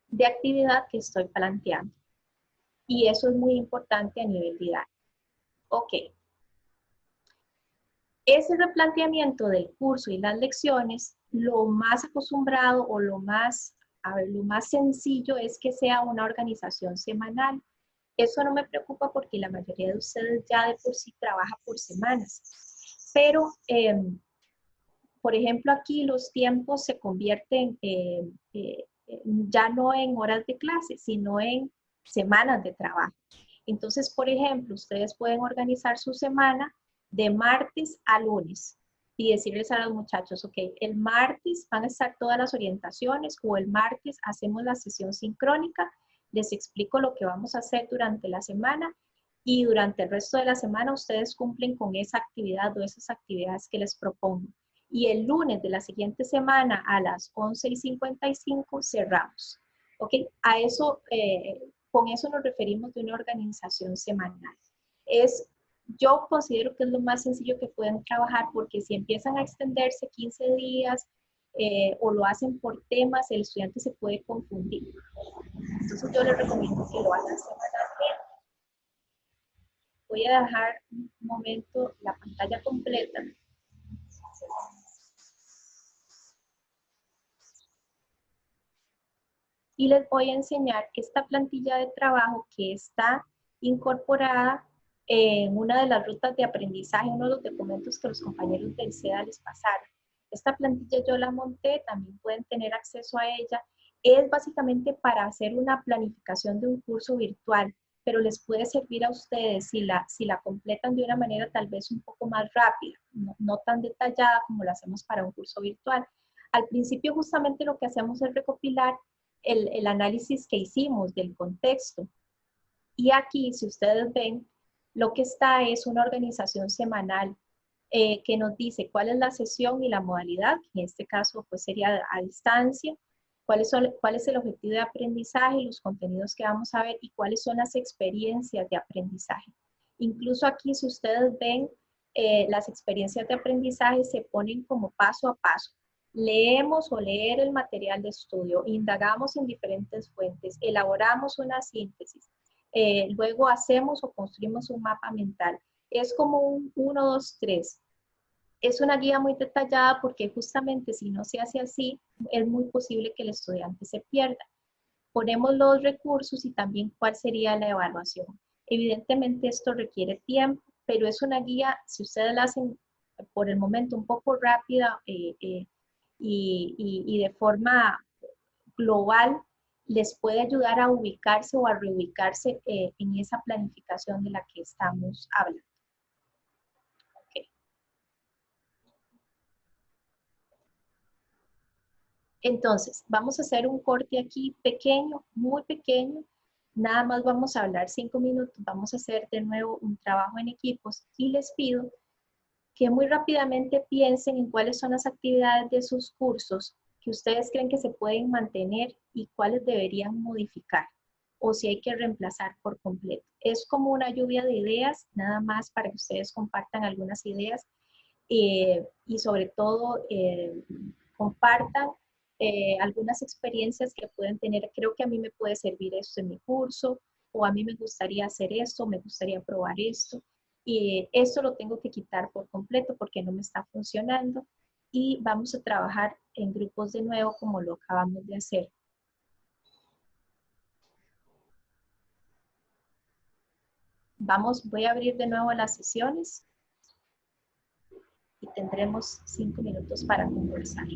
de actividad que estoy planteando. Y eso es muy importante a nivel didáctico. Ok. Ese replanteamiento del curso y las lecciones, lo más acostumbrado o lo más sencillo es que sea una organización semanal. Eso no me preocupa porque la mayoría de ustedes ya de por sí trabaja por semanas. Pero, por ejemplo, aquí los tiempos se convierten ya no en horas de clase, sino en semanas de trabajo. Entonces, por ejemplo, ustedes pueden organizar su semana de martes a lunes y decirles a los muchachos, ok, el martes van a estar todas las orientaciones o el martes hacemos la sesión sincrónica, les explico lo que vamos a hacer durante la semana y durante el resto de la semana ustedes cumplen con esa actividad o esas actividades que les propongo. Y el lunes de la siguiente semana a las 11:55 cerramos. ¿Ok? A eso, con eso nos referimos de una organización semanal. Yo considero que es lo más sencillo que pueden trabajar porque si empiezan a extenderse 15 días o lo hacen por temas, el estudiante se puede confundir. Entonces yo les recomiendo que lo hagan semanalmente. Voy a dejar un momento la pantalla completa. Y les voy a enseñar esta plantilla de trabajo que está incorporada en una de las rutas de aprendizaje, uno de los documentos que los compañeros del SEDA les pasaron. Esta plantilla yo la monté, también pueden tener acceso a ella. Es básicamente para hacer una planificación de un curso virtual, pero les puede servir a ustedes si la completan de una manera tal vez un poco más rápida, no tan detallada como lo hacemos para un curso virtual. Al principio justamente lo que hacemos es recopilar el análisis que hicimos del contexto. Y aquí, si ustedes ven, lo que está es una organización semanal que nos dice cuál es la sesión y la modalidad, que en este caso pues sería a distancia, cuál es el objetivo de aprendizaje, los contenidos que vamos a ver y cuáles son las experiencias de aprendizaje. Incluso aquí, si ustedes ven, las experiencias de aprendizaje se ponen como paso a paso. Leemos o leer el material de estudio, indagamos en diferentes fuentes, elaboramos una síntesis, luego hacemos o construimos un mapa mental. Es como un 1, 2, 3. Es una guía muy detallada porque justamente si no se hace así, es muy posible que el estudiante se pierda. Ponemos los recursos y también cuál sería la evaluación. Evidentemente esto requiere tiempo, pero es una guía, si ustedes la hacen por el momento un poco rápida y de forma global, les puede ayudar a ubicarse o a reubicarse en esa planificación de la que estamos hablando. Okay. Entonces, vamos a hacer un corte aquí pequeño, muy pequeño. Nada más vamos a hablar 5 minutos. Vamos a hacer de nuevo un trabajo en equipos y les pido que muy rápidamente piensen en cuáles son las actividades de sus cursos que ustedes creen que se pueden mantener y cuáles deberían modificar o si hay que reemplazar por completo. Es como una lluvia de ideas, nada más para que ustedes compartan algunas ideas y sobre todo compartan algunas experiencias que pueden tener. Creo que a mí me puede servir esto en mi curso o a mí me gustaría hacer esto, me gustaría probar esto. Y esto lo tengo que quitar por completo porque no me está funcionando y vamos a trabajar en grupos de nuevo como lo acabamos de hacer. Voy a abrir de nuevo las sesiones y tendremos 5 minutos para conversar.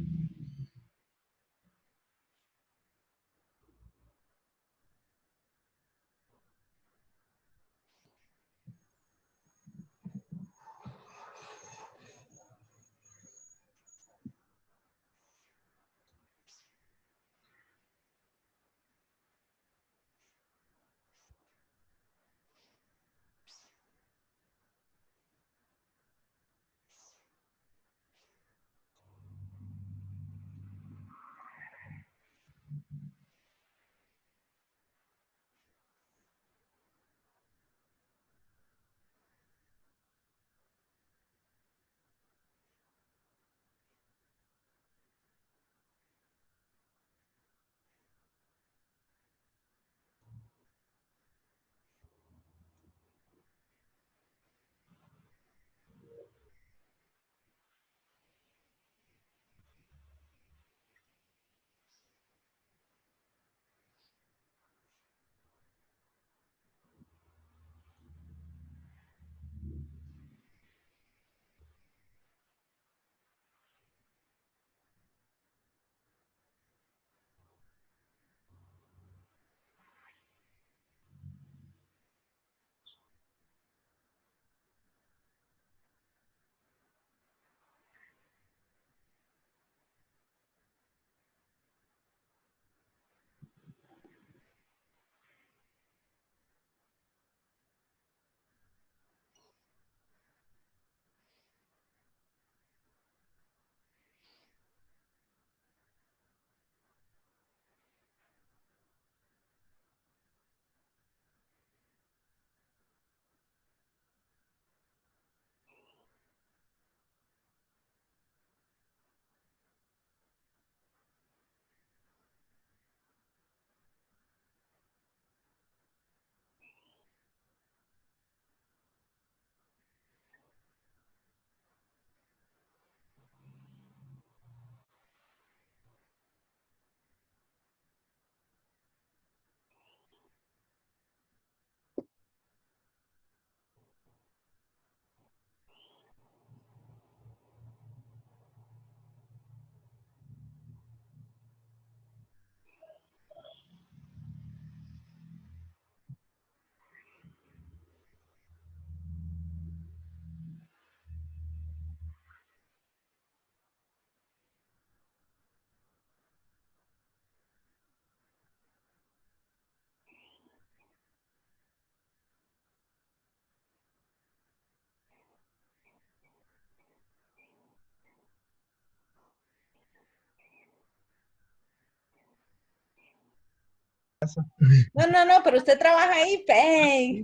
No, pero usted trabaja ahí, ¡pey!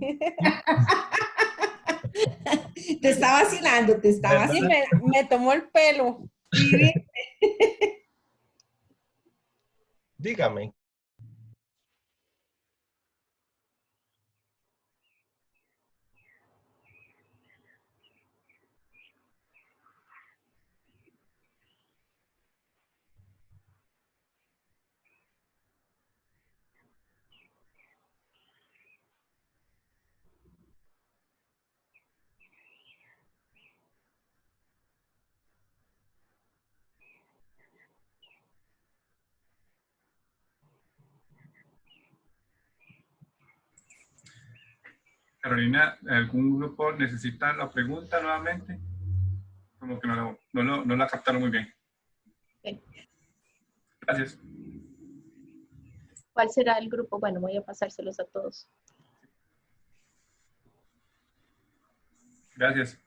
Te está vacilando, te está Sí, vacilando. me tomó el pelo. Sí, Dígame. Carolina, ¿algún grupo necesita la pregunta nuevamente? Como que no la captaron muy bien. Ok. Gracias. ¿Cuál será el grupo? Bueno, voy a pasárselos a todos. Gracias.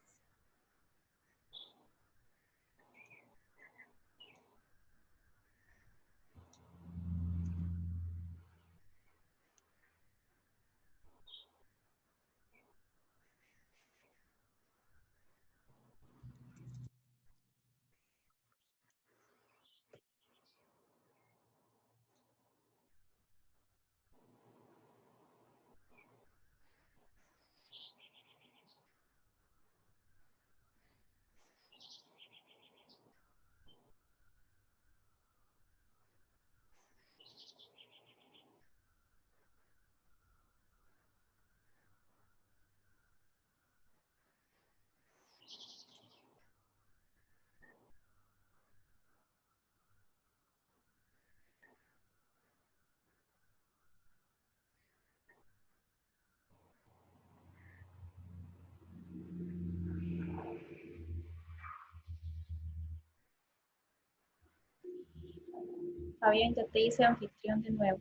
Fabián, ya te hice anfitrión de nuevo.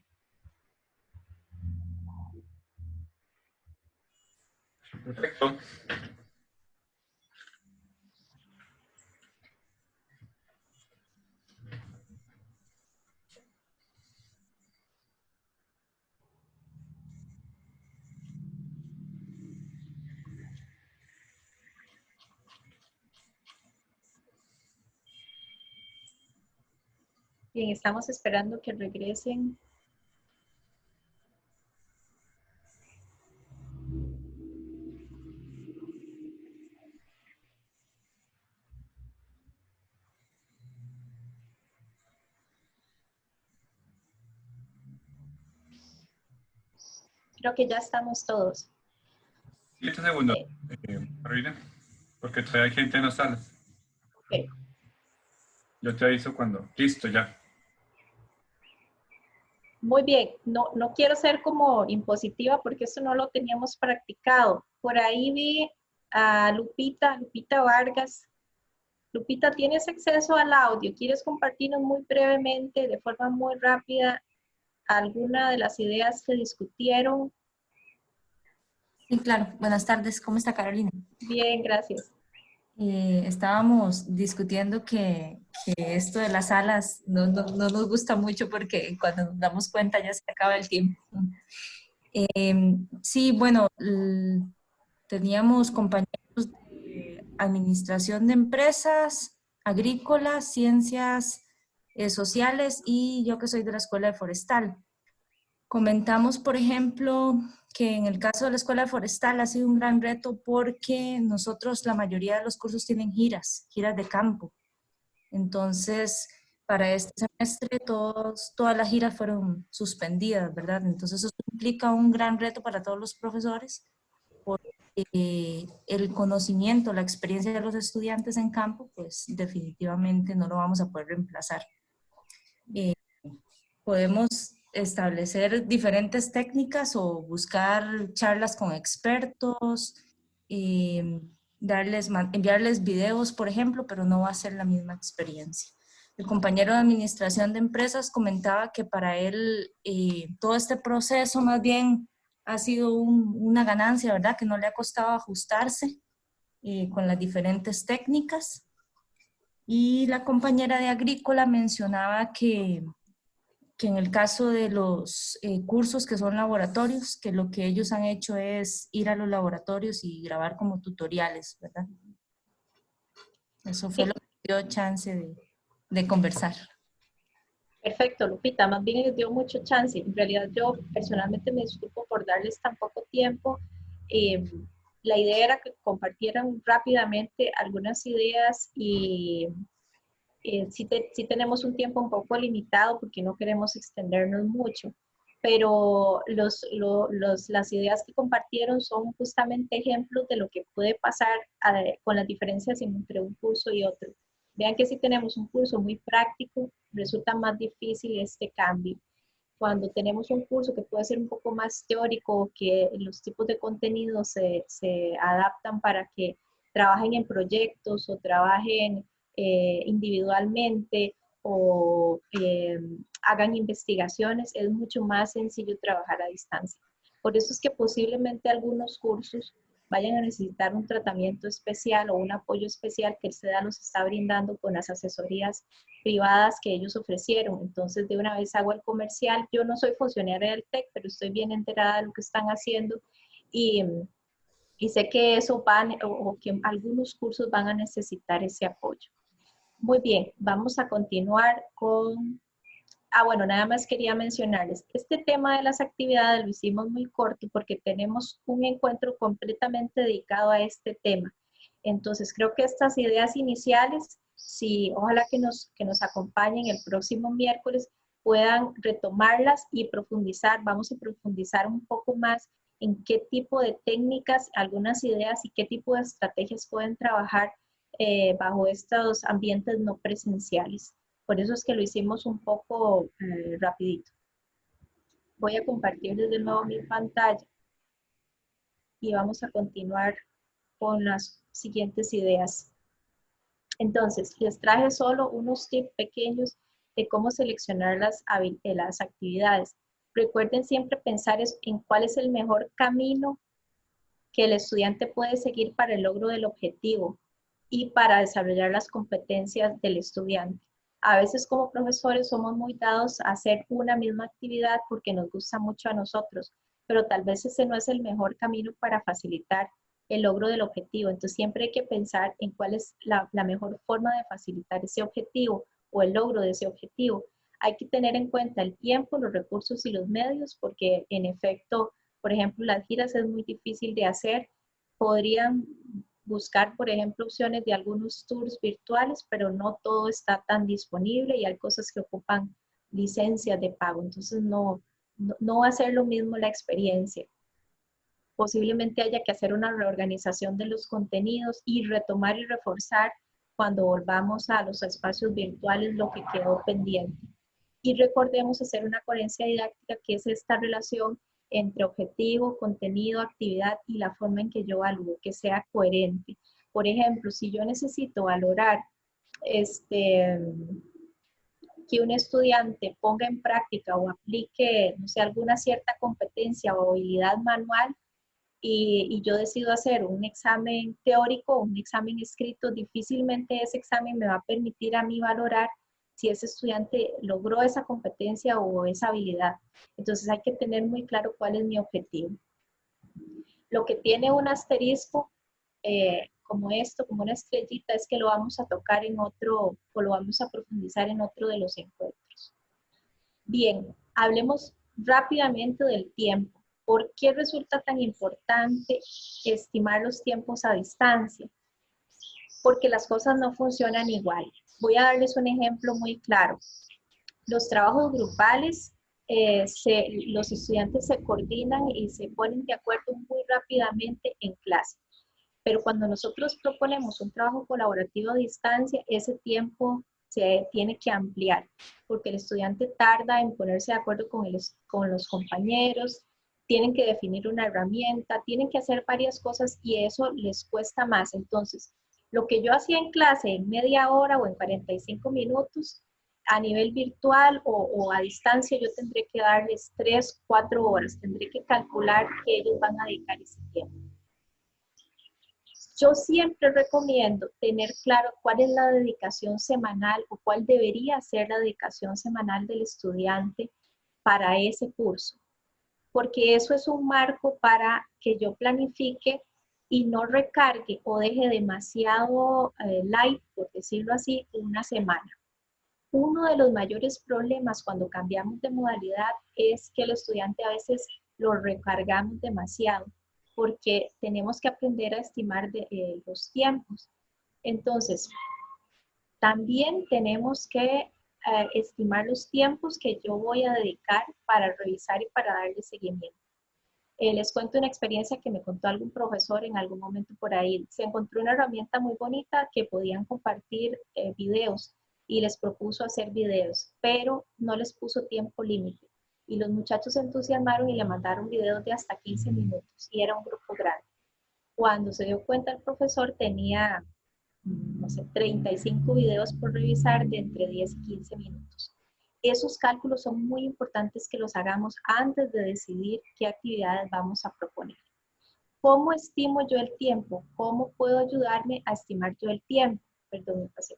Perfecto. Bien, estamos esperando que regresen. Creo que ya estamos todos. 7 segundos, Eh, Carolina, porque todavía hay gente en las salas. ok. Yo te aviso cuando. Listo, ya. Muy bien, no quiero ser como impositiva porque eso no lo teníamos practicado. Por ahí vi a Lupita Vargas. Lupita, ¿tienes acceso al audio? ¿Quieres compartirnos muy brevemente, de forma muy rápida, alguna de las ideas que discutieron? Sí, claro. Buenas tardes. ¿Cómo está Carolina? Bien, gracias. Estábamos discutiendo que esto de las salas no nos gusta mucho porque cuando nos damos cuenta ya se acaba el tiempo. Sí, bueno, teníamos compañeros de administración de empresas, agrícolas, ciencias sociales y yo que soy de la Escuela de Forestal. Comentamos, por ejemplo, que en el caso de la Escuela de Forestal ha sido un gran reto porque nosotros, la mayoría de los cursos tienen giras de campo. Entonces, para este semestre todas las giras fueron suspendidas, ¿verdad? Entonces, eso implica un gran reto para todos los profesores porque el conocimiento, la experiencia de los estudiantes en campo, pues definitivamente no lo vamos a poder reemplazar. Podemos establecer diferentes técnicas o buscar charlas con expertos, enviarles videos, por ejemplo, pero no va a ser la misma experiencia. El compañero de administración de empresas comentaba que para él todo este proceso más bien ha sido una ganancia, ¿verdad? Que no le ha costado ajustarse con las diferentes técnicas. Y la compañera de agrícola mencionaba que que en el caso de los cursos que son laboratorios, que lo que ellos han hecho es ir a los laboratorios y grabar como tutoriales, ¿verdad? Eso fue lo que dio chance de conversar. Perfecto, Lupita, más bien les dio mucho chance. En realidad yo personalmente me disculpo por darles tan poco tiempo. Eh, la idea era que compartieran rápidamente algunas ideas y sí tenemos un tiempo un poco limitado porque no queremos extendernos mucho, pero las ideas que compartieron son justamente ejemplos de lo que puede pasar con las diferencias entre un curso y otro. Vean que si tenemos un curso muy práctico, resulta más difícil este cambio. Cuando tenemos un curso que puede ser un poco más teórico, que los tipos de contenido se adaptan para que trabajen en proyectos o trabajen individualmente o hagan investigaciones, es mucho más sencillo trabajar a distancia. Por eso es que posiblemente algunos cursos vayan a necesitar un tratamiento especial o un apoyo especial que el SEDA nos está brindando con las asesorías privadas que ellos ofrecieron. Entonces, de una vez hago el comercial. Yo no soy funcionaria del TEC, pero estoy bien enterada de lo que están haciendo y sé que eso van o que algunos cursos van a necesitar ese apoyo. Muy bien, vamos a continuar con... bueno, nada más quería mencionarles, este tema de las actividades lo hicimos muy corto porque tenemos un encuentro completamente dedicado a este tema. Entonces, creo que estas ideas iniciales, ojalá que nos acompañen el próximo miércoles, puedan retomarlas y profundizar. Vamos a profundizar un poco más en qué tipo de técnicas, algunas ideas y qué tipo de estrategias pueden trabajar bajo estos ambientes no presenciales. Por eso es que lo hicimos un poco rapidito. Voy a compartir desde nuevo mi pantalla y vamos a continuar con las siguientes ideas. Entonces, les traje solo unos tips pequeños de cómo seleccionar las actividades. Recuerden siempre pensar en cuál es el mejor camino que el estudiante puede seguir para el logro del objetivo y para desarrollar las competencias del estudiante. A veces como profesores somos muy dados a hacer una misma actividad porque nos gusta mucho a nosotros, pero tal vez ese no es el mejor camino para facilitar el logro del objetivo. Entonces siempre hay que pensar en cuál es la mejor forma de facilitar ese objetivo o el logro de ese objetivo. Hay que tener en cuenta el tiempo, los recursos y los medios, porque en efecto, por ejemplo, las giras es muy difícil de hacer. Podrían buscar, por ejemplo, opciones de algunos tours virtuales, pero no todo está tan disponible y hay cosas que ocupan licencias de pago. Entonces no va a ser lo mismo la experiencia. Posiblemente haya que hacer una reorganización de los contenidos y retomar y reforzar cuando volvamos a los espacios virtuales lo que quedó pendiente. Y recordemos hacer una coherencia didáctica, que es esta relación entre objetivo, contenido, actividad y la forma en que yo evalúo, que sea coherente. Por ejemplo, si yo necesito valorar que un estudiante ponga en práctica o aplique, no sé, alguna cierta competencia o habilidad manual, y yo decido hacer un examen teórico o un examen escrito, difícilmente ese examen me va a permitir a mí valorar si ese estudiante logró esa competencia o esa habilidad. Entonces hay que tener muy claro cuál es mi objetivo. Lo que tiene un asterisco como esto, como una estrellita, es que lo vamos a tocar en otro, o lo vamos a profundizar en otro de los encuentros. Bien, hablemos rápidamente del tiempo. ¿Por qué resulta tan importante estimar los tiempos a distancia? Porque las cosas no funcionan igual. Voy a darles un ejemplo muy claro. Los trabajos grupales, los estudiantes se coordinan y se ponen de acuerdo muy rápidamente en clase. Pero cuando nosotros proponemos un trabajo colaborativo a distancia, ese tiempo se tiene que ampliar, porque el estudiante tarda en ponerse de acuerdo con los compañeros, tienen que definir una herramienta, tienen que hacer varias cosas y eso les cuesta más. Entonces, lo que yo hacía en clase en media hora o en 45 minutos, a nivel virtual o a distancia, yo tendré que darles 3, 4 horas. Tendré que calcular que ellos van a dedicar ese tiempo. Yo siempre recomiendo tener claro cuál es la dedicación semanal o cuál debería ser la dedicación semanal del estudiante para ese curso, porque eso es un marco para que yo planifique y no recargue o deje demasiado light, por decirlo así, una semana. Uno de los mayores problemas cuando cambiamos de modalidad es que el estudiante a veces lo recargamos demasiado, porque tenemos que aprender a estimar los tiempos. Entonces, también tenemos que estimar los tiempos que yo voy a dedicar para revisar y para darle seguimiento. Les cuento una experiencia que me contó algún profesor en algún momento por ahí. Se encontró una herramienta muy bonita que podían compartir videos y les propuso hacer videos, pero no les puso tiempo límite. Y los muchachos se entusiasmaron y le mandaron videos de hasta 15 minutos y era un grupo grande. Cuando se dio cuenta el profesor tenía, no sé, 35 videos por revisar de entre 10 y 15 minutos. Esos cálculos son muy importantes que los hagamos antes de decidir qué actividades vamos a proponer. ¿Cómo estimo yo el tiempo? ¿Cómo puedo ayudarme a estimar yo el tiempo? Perdón, me pasé.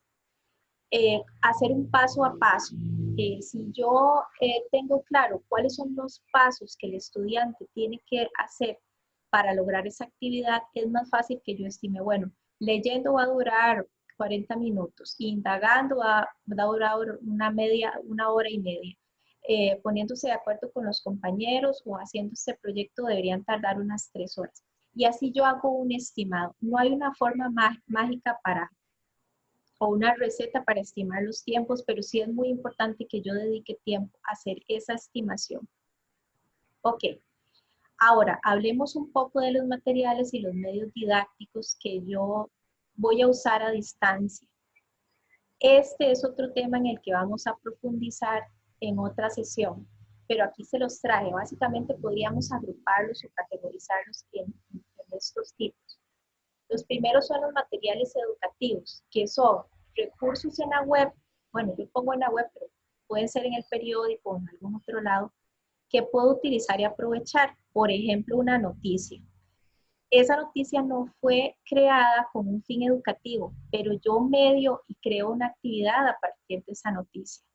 Hacer un paso a paso. Si yo tengo claro cuáles son los pasos que el estudiante tiene que hacer para lograr esa actividad, es más fácil que yo estime, bueno, leyendo va a durar 40 minutos, indagando va a durar una hora y media. Poniéndose de acuerdo con los compañeros o haciendo este proyecto deberían tardar unas 3 horas. Y así yo hago un estimado. No hay una forma mágica o una receta para estimar los tiempos, pero sí es muy importante que yo dedique tiempo a hacer esa estimación. Ok, ahora hablemos un poco de los materiales y los medios didácticos que yo voy a usar a distancia. Este es otro tema en el que vamos a profundizar en otra sesión, pero aquí se los traje. Básicamente podríamos agruparlos o categorizarlos en estos tipos. Los primeros son los materiales educativos, que son recursos en la web, bueno, yo pongo en la web, pero pueden ser en el periódico o en algún otro lado, que puedo utilizar y aprovechar. Por ejemplo, una noticia. Esa noticia no fue creada con un fin educativo, pero yo medio y creo una actividad a partir de esa noticia.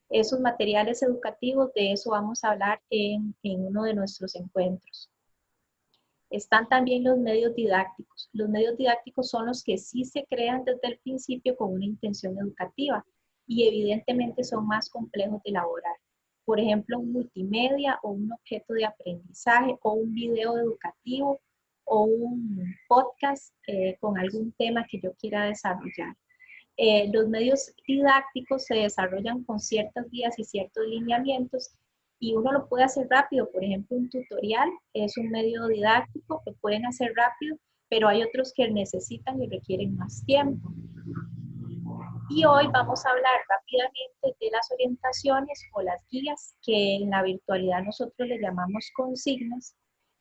Esos materiales educativos, de eso vamos a hablar en uno de nuestros encuentros. Están también los medios didácticos. Los medios didácticos son los que sí se crean desde el principio con una intención educativa y evidentemente son más complejos de elaborar. Por ejemplo, un multimedia o un objeto de aprendizaje o un video educativo o un podcast con algún tema que yo quiera desarrollar. Los medios didácticos se desarrollan con ciertas guías y ciertos lineamientos y uno lo puede hacer rápido. Por ejemplo, un tutorial es un medio didáctico, lo pueden hacer rápido, pero hay otros que necesitan y requieren más tiempo. Y hoy vamos a hablar rápidamente de las orientaciones o las guías, que en la virtualidad nosotros le llamamos consignas,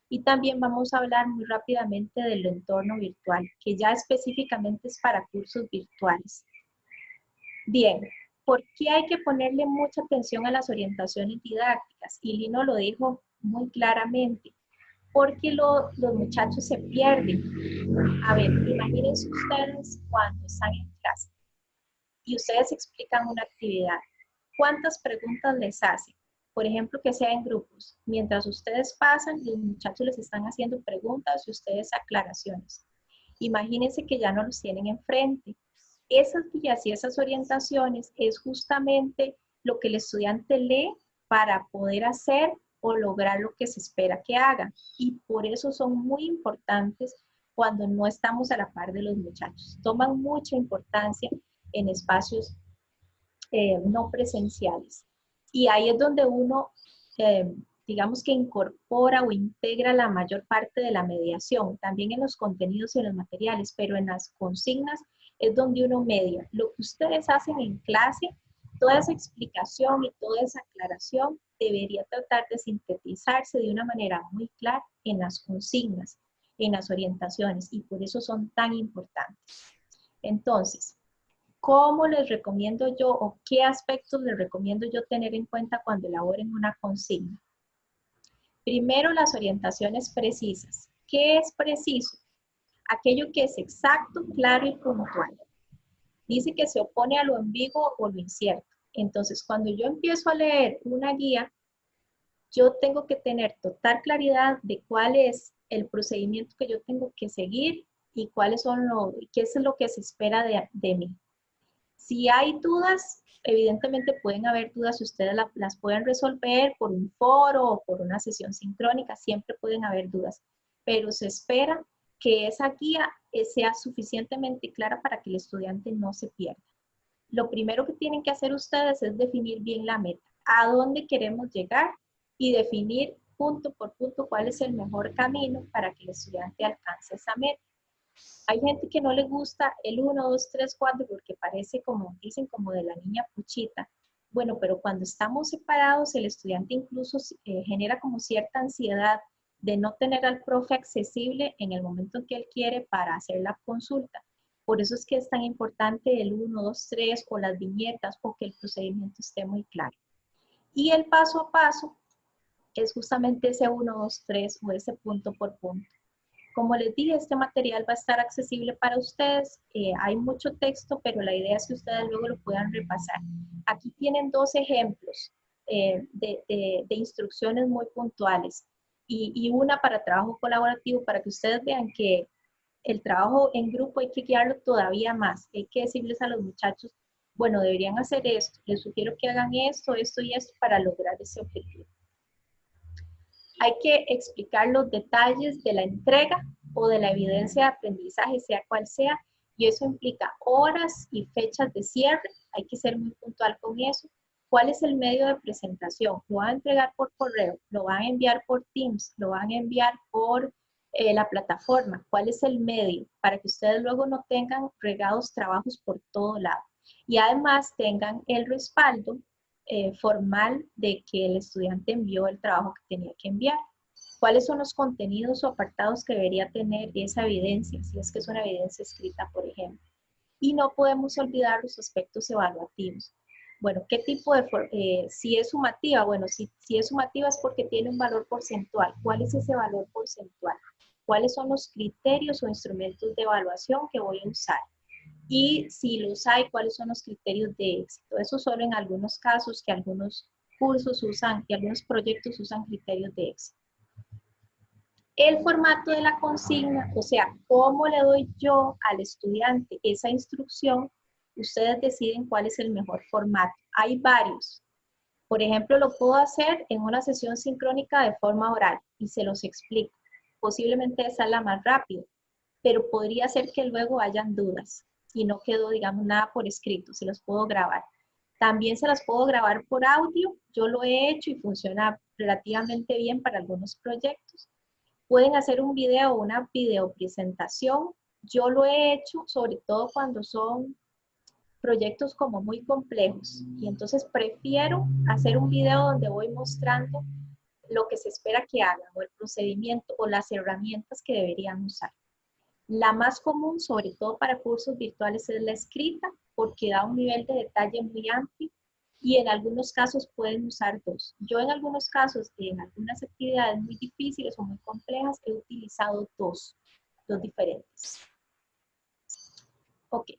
y también vamos a hablar muy rápidamente del entorno virtual, que ya específicamente es para cursos virtuales. Bien. ¿Por qué hay que ponerle mucha atención a las orientaciones didácticas? Y Lino lo dijo muy claramente, porque los muchachos se pierden. A ver, imagínense ustedes cuando están en clase y ustedes explican una actividad. ¿Cuántas preguntas les hacen? Por ejemplo, que sea en grupos. Mientras ustedes pasan, los muchachos les están haciendo preguntas y ustedes aclaraciones. Imagínense que ya no los tienen enfrente. Esas guías y esas orientaciones es justamente lo que el estudiante lee para poder hacer o lograr lo que se espera que haga. Y por eso son muy importantes cuando no estamos a la par de los muchachos. Toman mucha importancia en espacios no presenciales. Y ahí es donde uno, digamos que incorpora o integra la mayor parte de la mediación, también en los contenidos y en los materiales, pero en las consignas es donde uno media. Lo que ustedes hacen en clase, toda esa explicación y toda esa aclaración debería tratar de sintetizarse de una manera muy clara en las consignas, en las orientaciones, y por eso son tan importantes. Entonces, ¿cómo les recomiendo yo o qué aspectos les recomiendo yo tener en cuenta cuando elaboren una consigna? Primero, las orientaciones precisas. ¿Qué es preciso? aquello que es exacto, claro y puntual. Dice que se opone a lo ambiguo o lo incierto. Entonces, cuando yo empiezo a leer una guía, yo tengo que tener total claridad de cuál es el procedimiento que yo tengo que seguir y qué es lo que se espera de mí. Si hay dudas, evidentemente pueden haber dudas, ustedes las pueden resolver por un foro o por una sesión sincrónica, siempre pueden haber dudas, pero se espera que esa guía sea suficientemente clara para que el estudiante no se pierda. Lo primero que tienen que hacer ustedes es definir bien la meta, a dónde queremos llegar y definir punto por punto cuál es el mejor camino para que el estudiante alcance esa meta. Hay gente que no le gusta el 1, 2, 3, 4 porque parece como, dicen, como de la niña Puchita. Bueno, pero cuando estamos separados, el estudiante incluso genera como cierta ansiedad de no tener al profe accesible en el momento en que él quiere para hacer la consulta. Por eso es que es tan importante el 1, 2, 3 o las viñetas o que el procedimiento esté muy claro. Y el paso a paso es justamente ese 1, 2, 3 o ese punto por punto. Como les dije, este material va a estar accesible para ustedes. Hay mucho texto, pero la idea es que ustedes luego lo puedan repasar. Aquí tienen 2 ejemplos de instrucciones muy puntuales y una para trabajo colaborativo para que ustedes vean que el trabajo en grupo hay que guiarlo todavía más. Hay que decirles a los muchachos, bueno, deberían hacer esto. Les sugiero que hagan esto, esto y esto para lograr ese objetivo. Hay que explicar los detalles de la entrega o de la evidencia de aprendizaje, sea cual sea, y eso implica horas y fechas de cierre. Hay que ser muy puntual con eso. ¿Cuál es el medio de presentación? ¿Lo van a entregar por correo? ¿Lo van a enviar por Teams? ¿Lo van a enviar por la plataforma? ¿Cuál es el medio? Para que ustedes luego no tengan regados trabajos por todo lado. Y además tengan el respaldo formal de que el estudiante envió el trabajo que tenía que enviar. ¿Cuáles son los contenidos o apartados que debería tener esa evidencia, si es que es una evidencia escrita, por ejemplo? Y no podemos olvidar los aspectos evaluativos. Bueno, ¿qué tipo de, si es sumativa? Bueno, si es sumativa es porque tiene un valor porcentual. ¿Cuál es ese valor porcentual? ¿Cuáles son los criterios o instrumentos de evaluación que voy a usar? Y si los hay, ¿cuáles son los criterios de éxito? Eso solo en algunos casos que algunos cursos usan y algunos proyectos usan criterios de éxito. El formato de la consigna, o sea, cómo le doy yo al estudiante esa instrucción, ustedes deciden cuál es el mejor formato. Hay varios. Por ejemplo, lo puedo hacer en una sesión sincrónica de forma oral y se los explico. Posiblemente esa es la más rápida, pero podría ser que luego hayan dudas y no quedó, digamos, nada por escrito, se los puedo grabar. También se las puedo grabar por audio, yo lo he hecho y funciona relativamente bien para algunos proyectos. Pueden hacer un video o una video presentación, yo lo he hecho sobre todo cuando son proyectos como muy complejos y entonces prefiero hacer un video donde voy mostrando lo que se espera que hagan o el procedimiento o las herramientas que deberían usar. La más común, sobre todo para cursos virtuales, es la escrita, porque da un nivel de detalle muy amplio y en algunos casos pueden usar 2. Yo en algunos casos, en algunas actividades muy difíciles o muy complejas, he utilizado dos diferentes. Ok.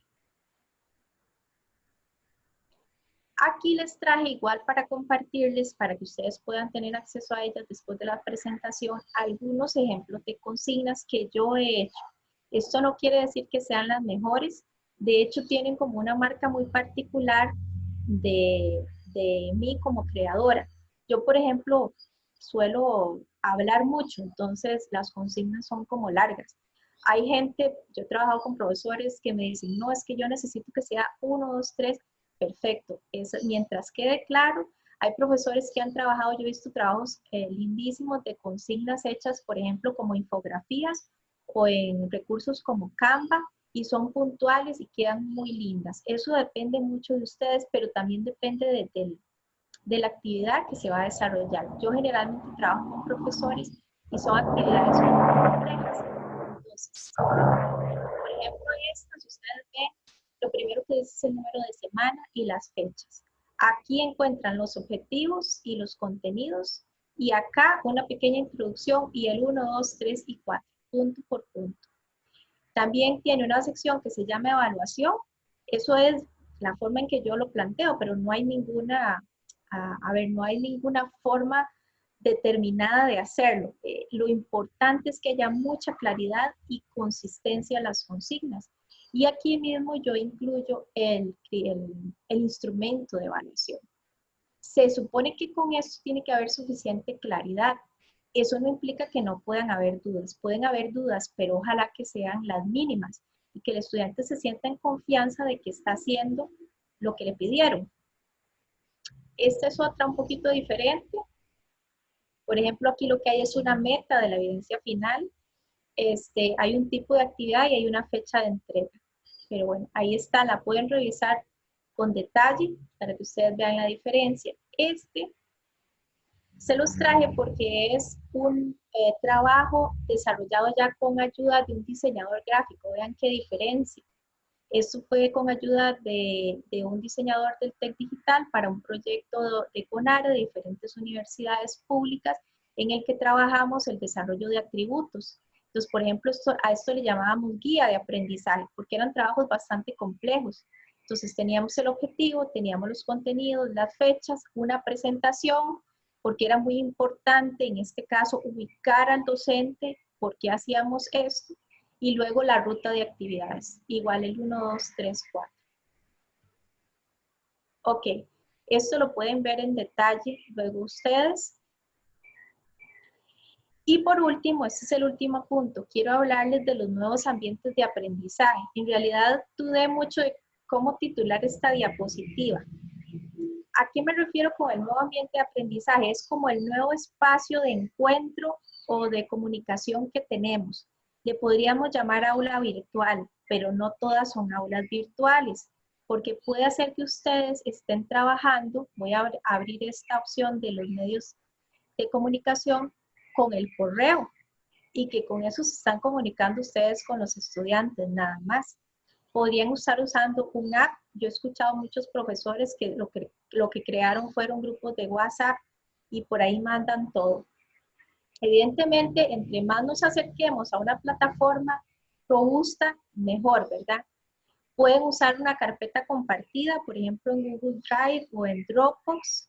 Aquí les traje igual para compartirles, para que ustedes puedan tener acceso a ellas después de la presentación, algunos ejemplos de consignas que yo he hecho. Esto no quiere decir que sean las mejores, de hecho tienen como una marca muy particular de mí como creadora. Yo, por ejemplo, suelo hablar mucho, entonces las consignas son como largas. Hay gente, yo he trabajado con profesores que me dicen, no, es que yo necesito que sea 1, 2, 3, perfecto. Mientras quede claro, hay profesores que han trabajado, yo he visto trabajos lindísimos de consignas hechas, por ejemplo, como infografías, o en recursos como Canva y son puntuales y quedan muy lindas. Eso depende mucho de ustedes, pero también depende de la actividad que se va a desarrollar. Yo generalmente trabajo con profesores y son actividades muy complejas. Entonces, por ejemplo, estas, ustedes ven, lo primero que es el número de semana y las fechas. Aquí encuentran los objetivos y los contenidos y acá una pequeña introducción y el 1, 2, 3 y 4. Punto por punto. También tiene una sección que se llama evaluación. Eso es la forma en que yo lo planteo, pero no hay ninguna, no hay ninguna forma determinada de hacerlo. Lo importante es que haya mucha claridad y consistencia en las consignas. Y aquí mismo yo incluyo el instrumento de evaluación. Se supone que con eso tiene que haber suficiente claridad. Eso no implica que no puedan haber dudas. Pueden haber dudas, pero ojalá que sean las mínimas y que el estudiante se sienta en confianza de que está haciendo lo que le pidieron. Esta es otra un poquito diferente. Por ejemplo, aquí lo que hay es una meta de la evidencia final. Hay un tipo de actividad y hay una fecha de entrega. Pero bueno, ahí está, la pueden revisar con detalle para que ustedes vean la diferencia. Se los traje porque es un trabajo desarrollado ya con ayuda de un diseñador gráfico. Vean qué diferencia. Esto fue con ayuda de un diseñador del TEC Digital para un proyecto de CONARE de diferentes universidades públicas en el que trabajamos el desarrollo de atributos. Entonces, por ejemplo, a esto le llamábamos guía de aprendizaje porque eran trabajos bastante complejos. Entonces, teníamos el objetivo, teníamos los contenidos, las fechas, una presentación, porque era muy importante en este caso ubicar al docente por qué hacíamos esto, y luego la ruta de actividades, igual el 1, 2, 3, 4. Ok, esto lo pueden ver en detalle luego ustedes. Y por último, este es el último punto, quiero hablarles de los nuevos ambientes de aprendizaje. En realidad dudé mucho de cómo titular esta diapositiva. ¿A qué me refiero con el nuevo ambiente de aprendizaje? Es como el nuevo espacio de encuentro o de comunicación que tenemos. Le podríamos llamar aula virtual, pero no todas son aulas virtuales, porque puede hacer que ustedes estén trabajando, voy a abrir esta opción de los medios de comunicación con el correo, y que con eso se están comunicando ustedes con los estudiantes, nada más. Podrían estar usando un app. Yo he escuchado muchos profesores que lo que crearon fueron grupos de WhatsApp y por ahí mandan todo. Evidentemente, entre más nos acerquemos a una plataforma robusta, mejor, ¿verdad? Pueden usar una carpeta compartida, por ejemplo, en Google Drive o en Dropbox.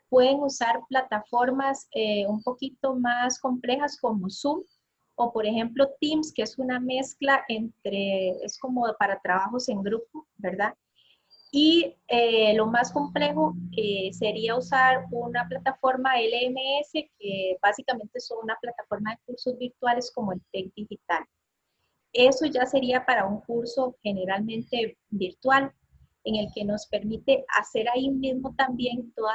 Pueden usar plataformas un poquito más complejas como Zoom, o por ejemplo Teams, que es una mezcla es como para trabajos en grupo, ¿verdad? Y lo más complejo sería usar una plataforma LMS, que básicamente son una plataforma de cursos virtuales como el TEC Digital. Eso ya sería para un curso generalmente virtual, en el que nos permite hacer ahí mismo también toda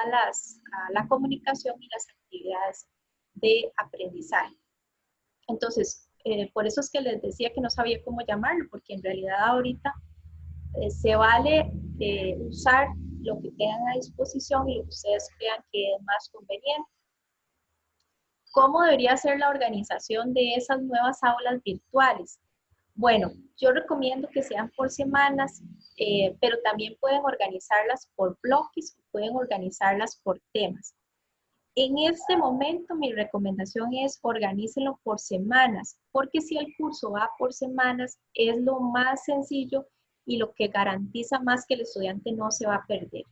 la comunicación y las actividades de aprendizaje. Entonces, por eso es que les decía que no sabía cómo llamarlo, porque en realidad ahorita se vale usar lo que tengan a disposición y lo que ustedes crean que es más conveniente. ¿Cómo debería ser la organización de esas nuevas aulas virtuales? Bueno, yo recomiendo que sean por semanas, pero también pueden organizarlas por bloques, pueden organizarlas por temas. En este momento mi recomendación es organícenlo por semanas, porque si el curso va por semanas es lo más sencillo y lo que garantiza más que el estudiante no se va a perder.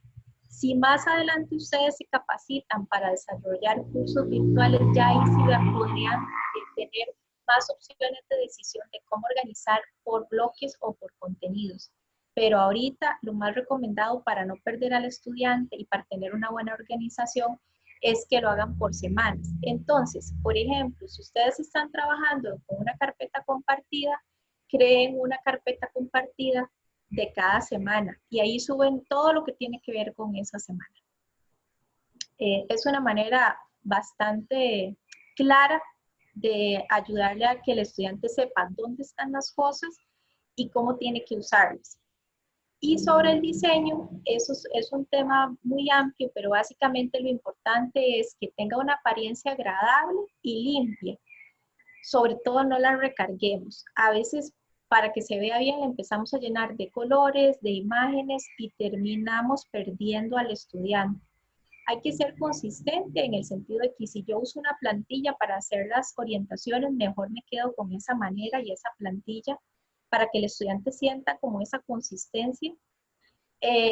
Si más adelante ustedes se capacitan para desarrollar cursos virtuales, ya ahí sí podrían tener más opciones de decisión de cómo organizar por bloques o por contenidos. Pero ahorita lo más recomendado para no perder al estudiante y para tener una buena organización es que lo hagan por semanas. Entonces, por ejemplo, si ustedes están trabajando con una carpeta compartida, creen una carpeta compartida de cada semana y ahí suben todo lo que tiene que ver con esa semana. Es una manera bastante clara de ayudarle a que el estudiante sepa dónde están las cosas y cómo tiene que usarlas. Y sobre el diseño, eso es un tema muy amplio, pero básicamente lo importante es que tenga una apariencia agradable y limpia. Sobre todo no la recarguemos. A veces para que se vea bien empezamos a llenar de colores, de imágenes y terminamos perdiendo al estudiante. Hay que ser consistente en el sentido de que si yo uso una plantilla para hacer las orientaciones, mejor me quedo con esa manera y esa plantilla para que el estudiante sienta como esa consistencia.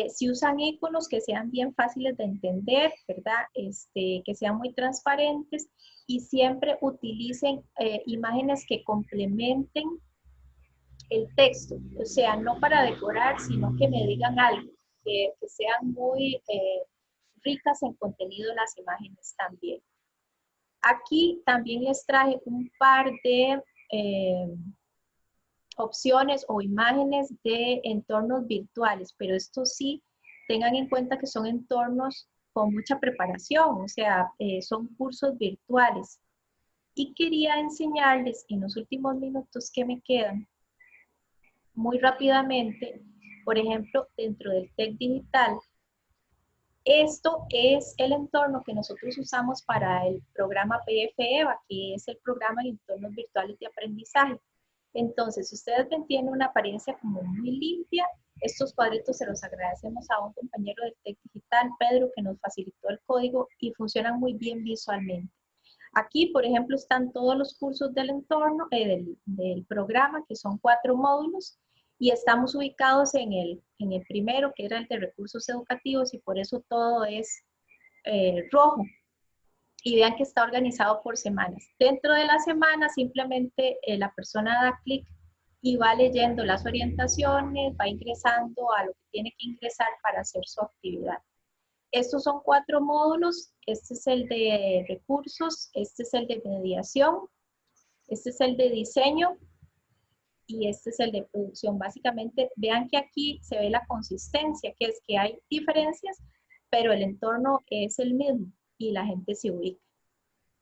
Si usan iconos que sean bien fáciles de entender, ¿verdad? Que sean muy transparentes y siempre utilicen imágenes que complementen el texto, o sea, no para decorar, sino que me digan algo, que sean muy ricas en contenido las imágenes también. Aquí también les traje un par de opciones o imágenes de entornos virtuales, pero esto sí, tengan en cuenta que son entornos con mucha preparación, o sea, son cursos virtuales. Y quería enseñarles en los últimos minutos que me quedan, muy rápidamente, por ejemplo, dentro del TEC Digital, esto es el entorno que nosotros usamos para el programa PF-EVA, que es el programa de entornos virtuales de aprendizaje. Entonces, si ustedes ven, tiene una apariencia como muy limpia. Estos cuadritos se los agradecemos a un compañero del TEC Digital, Pedro, que nos facilitó el código y funcionan muy bien visualmente. Aquí, por ejemplo, están todos los cursos del entorno, del programa, que son 4 módulos, y estamos ubicados en el primero, que era el de recursos educativos, y por eso todo es rojo. Y vean que está organizado por semanas. Dentro de la semana, simplemente la persona da clic y va leyendo las orientaciones, va ingresando a lo que tiene que ingresar para hacer su actividad. Estos son 4 módulos. Este es el de recursos, este es el de mediación, este es el de diseño y este es el de producción. Básicamente, vean que aquí se ve la consistencia, que es que hay diferencias, pero el entorno es el mismo y la gente se ubica.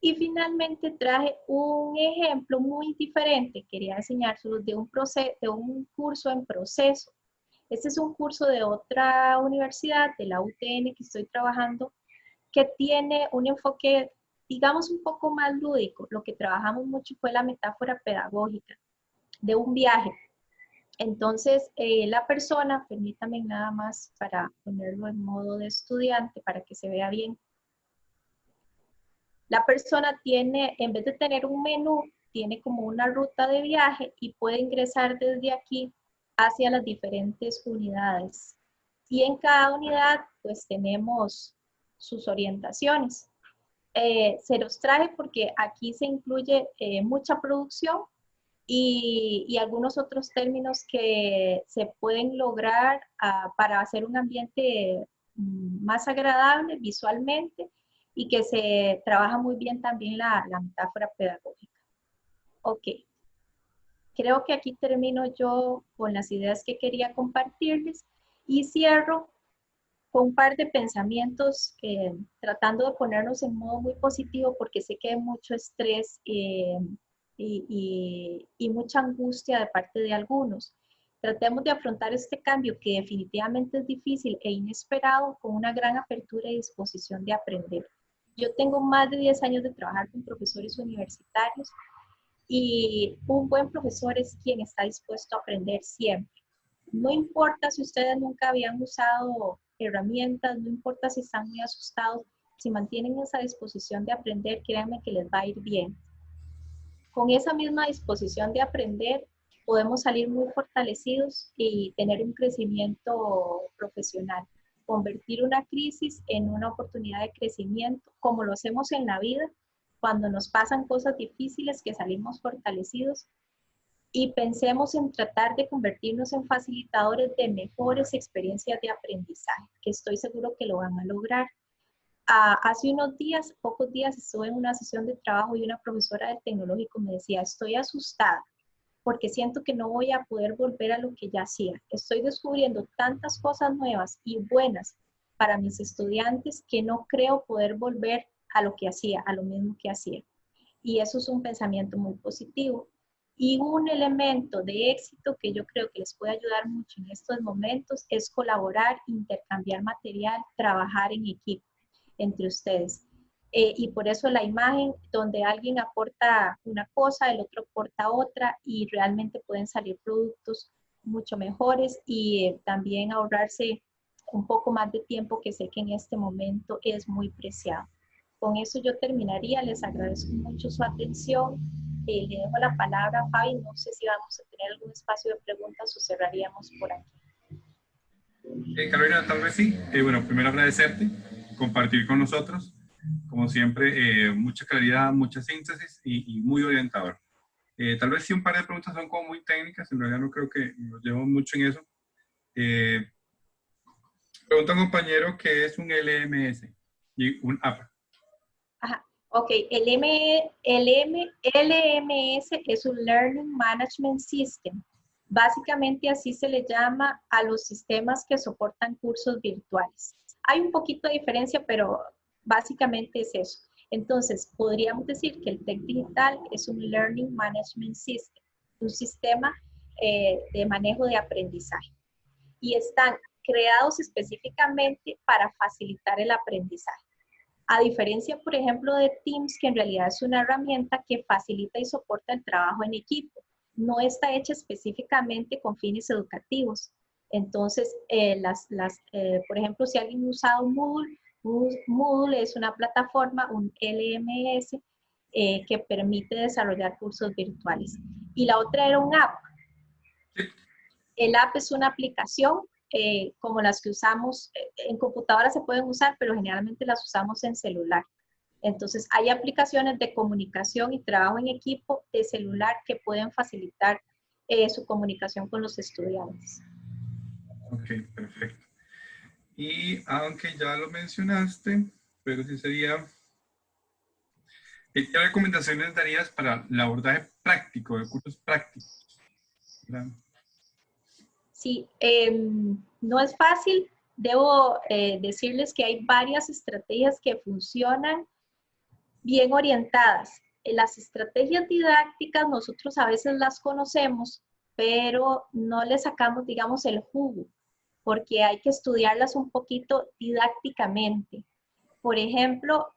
Y finalmente traje un ejemplo muy diferente. Quería enseñárselos de un curso en proceso. Este es un curso de otra universidad, de la UTN, que estoy trabajando, que tiene un enfoque, digamos, un poco más lúdico. Lo que trabajamos mucho fue la metáfora pedagógica de un viaje. Entonces, la persona, permítame nada más para ponerlo en modo de estudiante, para que se vea bien. La persona tiene, en vez de tener un menú, tiene como una ruta de viaje y puede ingresar desde aquí hacia las diferentes unidades. Y en cada unidad, pues tenemos sus orientaciones. Se los traje porque aquí se incluye mucha producción y algunos otros términos que se pueden lograr para hacer un ambiente más agradable visualmente y que se trabaja muy bien también la metáfora pedagógica. Ok. Creo que aquí termino yo con las ideas que quería compartirles y cierro con un par de pensamientos tratando de ponernos en modo muy positivo porque sé que hay mucho estrés y mucha angustia de parte de algunos. Tratemos de afrontar este cambio que definitivamente es difícil e inesperado con una gran apertura y disposición de aprender. Yo tengo más de 10 años de trabajar con profesores universitarios y un buen profesor es quien está dispuesto a aprender siempre. No importa si ustedes nunca habían usado herramientas, no importa si están muy asustados, si mantienen esa disposición de aprender, créanme que les va a ir bien. Con esa misma disposición de aprender, podemos salir muy fortalecidos y tener un crecimiento profesional. Convertir una crisis en una oportunidad de crecimiento, como lo hacemos en la vida, cuando nos pasan cosas difíciles que salimos fortalecidos y pensemos en tratar de convertirnos en facilitadores de mejores experiencias de aprendizaje, que estoy seguro que lo van a lograr. Hace unos días, pocos días, estuve en una sesión de trabajo y una profesora del tecnológico me decía, estoy asustada porque siento que no voy a poder volver a lo que ya hacía. Estoy descubriendo tantas cosas nuevas y buenas para mis estudiantes que no creo poder volver a lo que hacía, a lo mismo que hacía. Y eso es un pensamiento muy positivo. Y un elemento de éxito que yo creo que les puede ayudar mucho en estos momentos es colaborar, intercambiar material, trabajar en equipo entre ustedes. Y por eso la imagen donde alguien aporta una cosa, el otro aporta otra y realmente pueden salir productos mucho mejores y también ahorrarse un poco más de tiempo que sé que en este momento es muy preciado. Con eso yo terminaría, les agradezco mucho su atención le dejo la palabra a Fabi. No sé si vamos a tener algún espacio de preguntas o cerraríamos por aquí. Carolina, tal vez sí. Bueno, primero agradecerte, compartir con nosotros. Como siempre, mucha claridad, mucha síntesis y muy orientador. Tal vez sí un par de preguntas son como muy técnicas, en realidad no creo que nos llevemos mucho en eso. Pregunta un compañero qué es un LMS y un app. Ajá. Ok, LMS es un Learning Management System. Básicamente así se le llama a los sistemas que soportan cursos virtuales. Hay un poquito de diferencia, pero básicamente es eso. Entonces, podríamos decir que el TEC Digital es un Learning Management System, un sistema de manejo de aprendizaje. Y están creados específicamente para facilitar el aprendizaje. A diferencia, por ejemplo, de Teams, que en realidad es una herramienta que facilita y soporta el trabajo en equipo. No está hecha específicamente con fines educativos. Entonces, por ejemplo, si alguien usa un Moodle es una plataforma, un LMS, que permite desarrollar cursos virtuales. Y la otra era un app. El app es una aplicación como las que usamos, en computadora se pueden usar, pero generalmente las usamos en celular. Entonces, hay aplicaciones de comunicación y trabajo en equipo de celular que pueden facilitar su comunicación con los estudiantes. Ok, perfecto. Y aunque ya lo mencionaste, pero sí sería... ¿Qué recomendaciones darías para el abordaje práctico, de cursos prácticos? ¿Verdad? Sí, no es fácil. Debo decirles que hay varias estrategias que funcionan bien orientadas. Las estrategias didácticas nosotros a veces las conocemos, pero no le sacamos, digamos, el jugo, porque hay que estudiarlas un poquito didácticamente. Por ejemplo,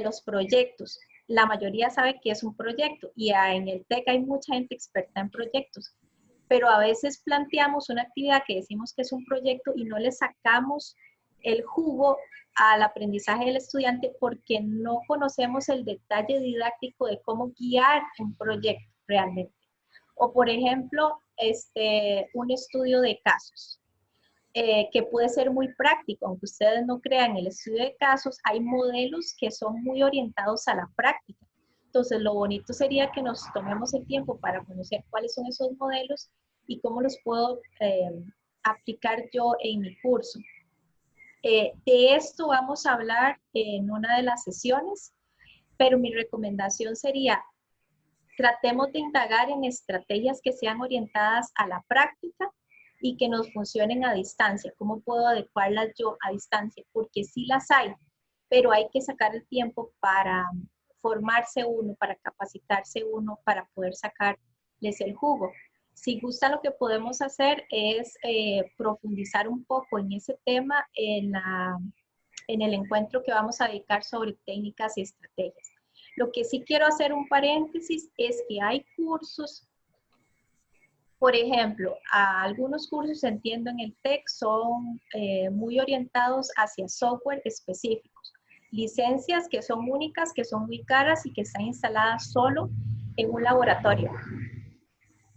los proyectos. La mayoría sabe que es un proyecto y en el TEC hay mucha gente experta en proyectos, pero a veces planteamos una actividad que decimos que es un proyecto y no le sacamos el jugo al aprendizaje del estudiante porque no conocemos el detalle didáctico de cómo guiar un proyecto realmente. O por ejemplo, un estudio de casos. Que puede ser muy práctico, aunque ustedes no crean, el estudio de casos hay modelos que son muy orientados a la práctica. Entonces, lo bonito sería que nos tomemos el tiempo para conocer cuáles son esos modelos y cómo los puedo aplicar yo en mi curso. De esto vamos a hablar en una de las sesiones, pero mi recomendación sería, tratemos de indagar en estrategias que sean orientadas a la práctica y que nos funcionen a distancia. ¿Cómo puedo adecuarlas yo a distancia? Porque sí las hay, pero hay que sacar el tiempo para formarse uno, para capacitarse uno, para poder sacarles el jugo. Si gusta, lo que podemos hacer es profundizar un poco en ese tema en el encuentro que vamos a dedicar sobre técnicas y estrategias. Lo que sí quiero hacer un paréntesis es que hay cursos, por ejemplo, algunos cursos, entiendo, en el TEC son muy orientados hacia software específicos. Licencias que son únicas, que son muy caras y que están instaladas solo en un laboratorio.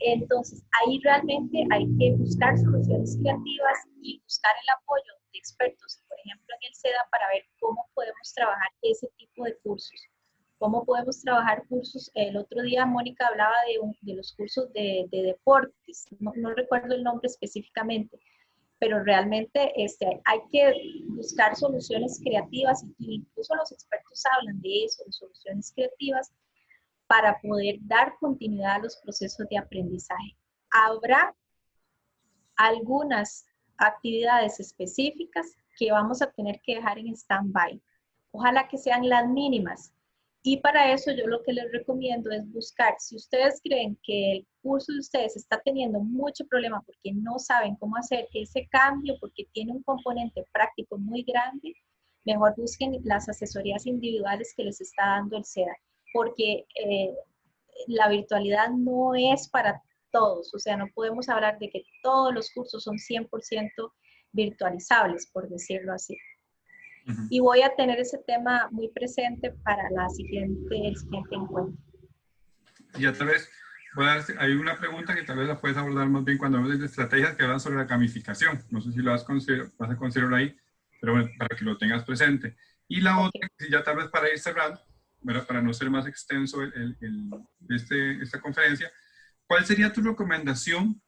Entonces, ahí realmente hay que buscar soluciones creativas y buscar el apoyo de expertos, por ejemplo, en el SEDA, para ver cómo podemos trabajar ese tipo de cursos. ¿Cómo podemos trabajar cursos? El otro día Mónica hablaba de los cursos de deportes, no recuerdo el nombre específicamente, pero realmente hay que buscar soluciones creativas, y incluso los expertos hablan de eso, de soluciones creativas, para poder dar continuidad a los procesos de aprendizaje. Habrá algunas actividades específicas que vamos a tener que dejar en stand-by. Ojalá que sean las mínimas. Y para eso yo lo que les recomiendo es buscar, si ustedes creen que el curso de ustedes está teniendo mucho problema porque no saben cómo hacer ese cambio, porque tiene un componente práctico muy grande, mejor busquen las asesorías individuales que les está dando el SEDA, porque la virtualidad no es para todos, o sea, no podemos hablar de que todos los cursos son 100% virtualizables, por decirlo así. Y voy a tener ese tema muy presente para el siguiente encuentro. Y ya tal vez hay una pregunta que tal vez la puedes abordar más bien cuando hables de estrategias que hablan sobre la gamificación. No sé si lo vas a considerar ahí, pero bueno, para que lo tengas presente. Y la otra, que ya tal vez para ir cerrando, ¿verdad? Para no ser más extenso esta conferencia, ¿cuál sería tu recomendación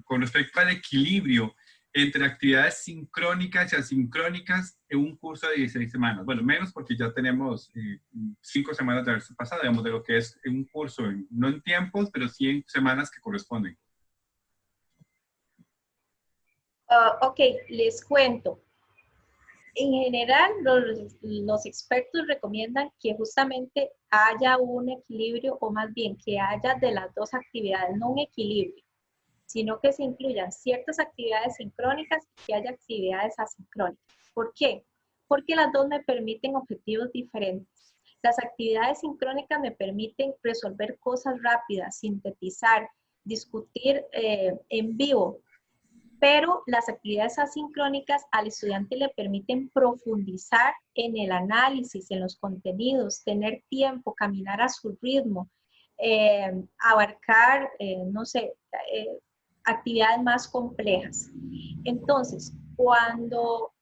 con respecto al equilibrio entre actividades sincrónicas y asincrónicas en un curso de 16 semanas? Bueno, menos porque ya tenemos 5 semanas de haberse pasado, digamos, de lo que es un curso, no en tiempos, pero sí en semanas que corresponden. Ok, les cuento. En general, los expertos recomiendan que justamente haya un equilibrio, o más bien que haya de las dos actividades, no un equilibrio, sino que se incluyan ciertas actividades sincrónicas y que haya actividades asincrónicas. ¿Por qué? Porque las dos me permiten objetivos diferentes. Las actividades sincrónicas me permiten resolver cosas rápidas, sintetizar, discutir en vivo, pero las actividades asincrónicas al estudiante le permiten profundizar en el análisis, en los contenidos, tener tiempo, caminar a su ritmo, abarcar, no sé, actividades más complejas. Entonces, cuando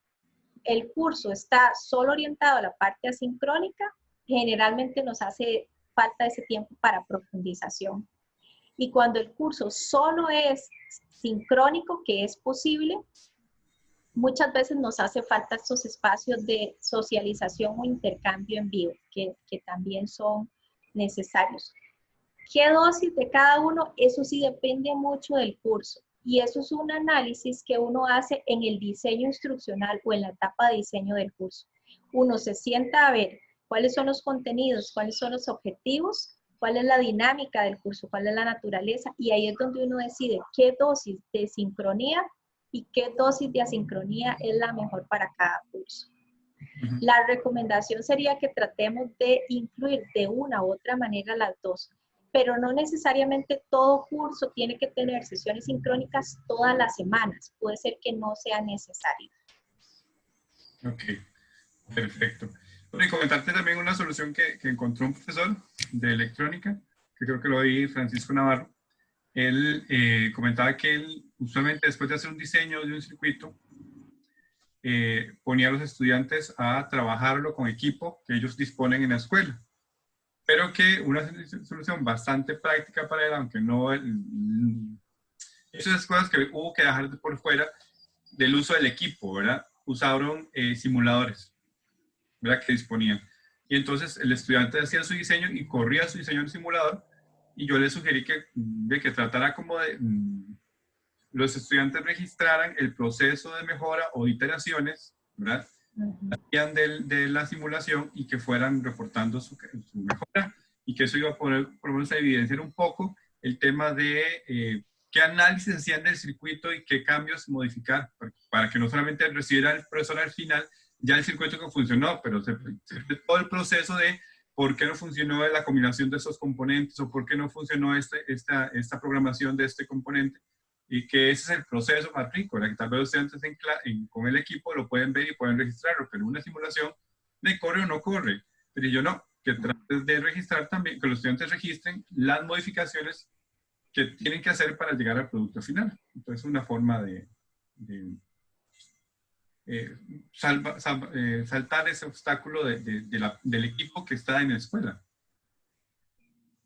el curso está solo orientado a la parte asincrónica, generalmente nos hace falta ese tiempo para profundización. Y cuando el curso solo es sincrónico, que es posible, muchas veces nos hace falta estos espacios de socialización o intercambio en vivo, que también son necesarios. ¿Qué dosis de cada uno? Eso sí depende mucho del curso. Y eso es un análisis que uno hace en el diseño instruccional o en la etapa de diseño del curso. Uno se sienta a ver cuáles son los contenidos, cuáles son los objetivos, cuál es la dinámica del curso, cuál es la naturaleza, y ahí es donde uno decide qué dosis de sincronía y qué dosis de asincronía es la mejor para cada curso. La recomendación sería que tratemos de incluir de una u otra manera las dos, pero no necesariamente todo curso tiene que tener sesiones sincrónicas todas las semanas. Puede ser que no sea necesario. Ok, perfecto. Y comentarte también una solución que encontró un profesor de electrónica, que creo que lo oí, Francisco Navarro. Él comentaba que él usualmente después de hacer un diseño de un circuito, ponía a los estudiantes a trabajarlo con equipo que ellos disponen en la escuela. Pero que una solución bastante práctica para él, aunque no... esas cosas que hubo que dejar por fuera del uso del equipo, ¿verdad? Usaron simuladores, ¿verdad? Que disponían. Y entonces el estudiante hacía su diseño y corría su diseño en el simulador, y yo le sugerí que tratara como de... los estudiantes registraran el proceso de mejora o iteraciones, ¿verdad? De la simulación, y que fueran reportando su mejora, y que eso iba a poner, por lo menos, a evidenciar un poco el tema de qué análisis hacían del circuito y qué cambios modificar, para que no solamente recibiera el profesor al final ya el circuito que funcionó, pero todo el proceso de por qué no funcionó la combinación de esos componentes, o por qué no funcionó esta programación de este componente, y que ese es el proceso más rico, que tal vez los estudiantes con el equipo lo pueden ver y pueden registrarlo, pero una simulación de corre o no corre. Pero yo no, que trates de registrar también, que los estudiantes registren las modificaciones que tienen que hacer para llegar al producto final. Entonces, una forma de saltar ese obstáculo del equipo que está en la escuela.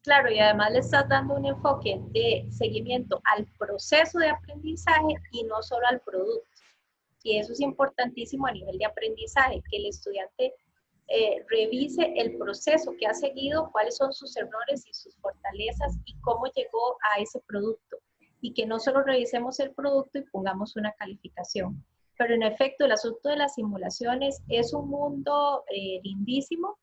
Claro, y además le estás dando un enfoque de seguimiento al proceso de aprendizaje y no solo al producto. Y eso es importantísimo a nivel de aprendizaje, que el estudiante revise el proceso que ha seguido, cuáles son sus errores y sus fortalezas y cómo llegó a ese producto. Y que no solo revisemos el producto y pongamos una calificación. Pero en efecto, el asunto de las simulaciones es un mundo lindísimo.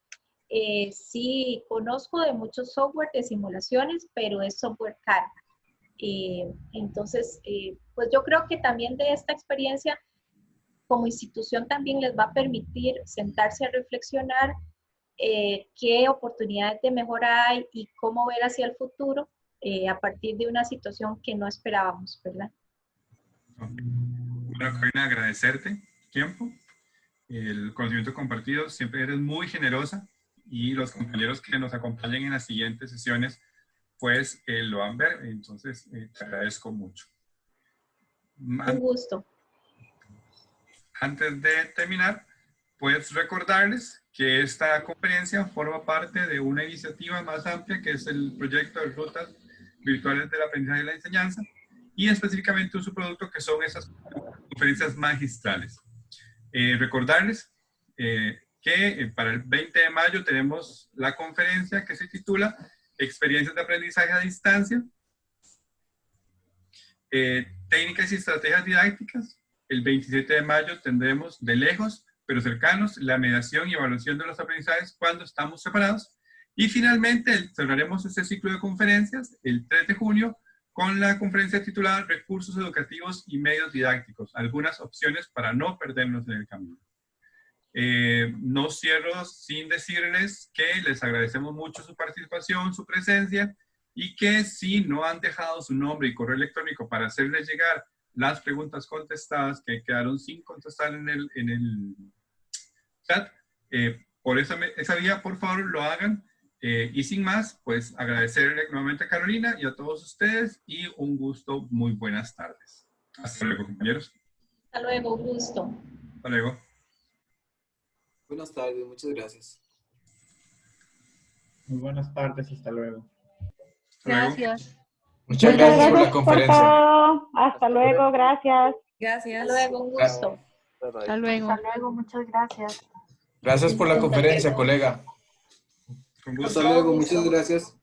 Sí, conozco de muchos software de simulaciones, pero es software caro. Entonces, pues yo creo que también de esta experiencia, como institución, también les va a permitir sentarse a reflexionar qué oportunidades de mejora hay y cómo ver hacia el futuro a partir de una situación que no esperábamos, ¿verdad? Bueno, Corina, agradecerte el tiempo, el conocimiento compartido. Siempre eres muy generosa y los compañeros que nos acompañen en las siguientes sesiones, pues lo van a ver. Entonces, te agradezco mucho. Un gusto. Antes de terminar, pues recordarles que esta conferencia forma parte de una iniciativa más amplia que es el proyecto de rutas virtuales del aprendizaje y la enseñanza, y específicamente un subproducto que son esas conferencias magistrales. Recordarles que para el 20 de mayo tenemos la conferencia que se titula Experiencias de aprendizaje a distancia, técnicas y estrategias didácticas. El 27 de mayo tendremos de lejos pero cercanos la mediación y evaluación de los aprendizajes cuando estamos separados. Y finalmente cerraremos este ciclo de conferencias el 3 de junio con la conferencia titulada Recursos educativos y medios didácticos, algunas opciones para no perdernos en el camino. No cierro sin decirles que les agradecemos mucho su participación, su presencia, y que si no han dejado su nombre y correo electrónico para hacerles llegar las preguntas contestadas que quedaron sin contestar en el chat, por esa vía, por favor, lo hagan. Y sin más, pues agradecerle nuevamente a Carolina y a todos ustedes, y un gusto. Muy buenas tardes. Hasta luego, compañeros. Hasta luego, un gusto. Hasta luego. Buenas tardes, muchas gracias. Muy buenas tardes, hasta luego. Hasta luego. Gracias. Muchas gracias por la conferencia. todo. Hasta luego, gracias. Gracias. Hasta luego, un gusto. Hasta luego. Hasta luego, muchas gracias. Gracias por la conferencia, colega. Con gusto. Hasta luego, muchas gracias.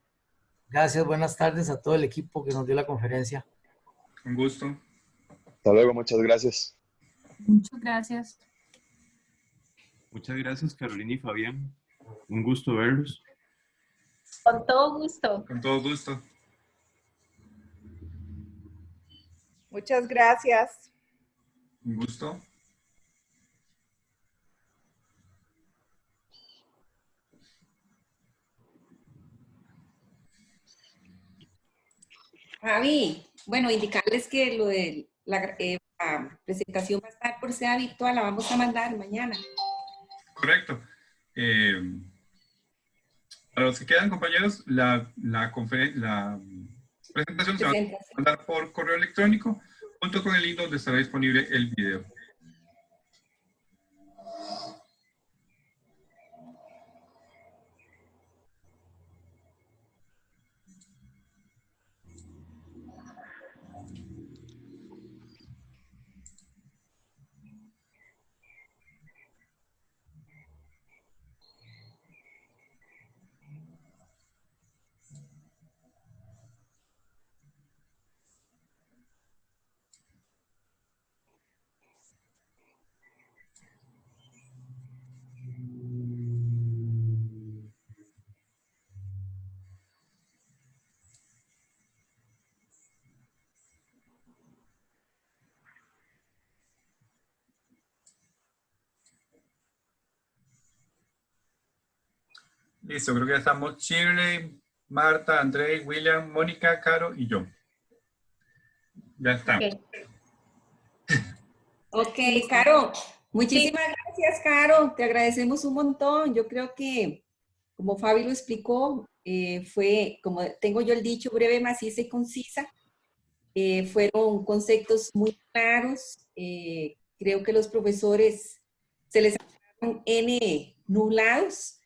Gracias, buenas tardes a todo el equipo que nos dio la conferencia. Con gusto. Hasta luego, muchas gracias. Muchas gracias. Muchas gracias, Carolina y Fabián. Un gusto verlos. Con todo gusto. Con todo gusto. Muchas gracias. Un gusto. Javi, bueno, indicarles que lo de la presentación va a estar por sea virtual, la vamos a mandar mañana. Correcto. Para los que quedan, compañeros, la presentación se va a mandar por correo electrónico junto con el link donde estará disponible el video. Listo, creo que ya estamos. Shirley, Marta, André, William, Mónica, Caro y yo. Ya está. Ok, Caro. Muchísimas gracias, Caro. Te agradecemos un montón. Yo creo que, como Fabi lo explicó, fue, como tengo yo el dicho, breve, maciza y concisa. Fueron conceptos muy claros. Creo que los profesores se les han N nublados.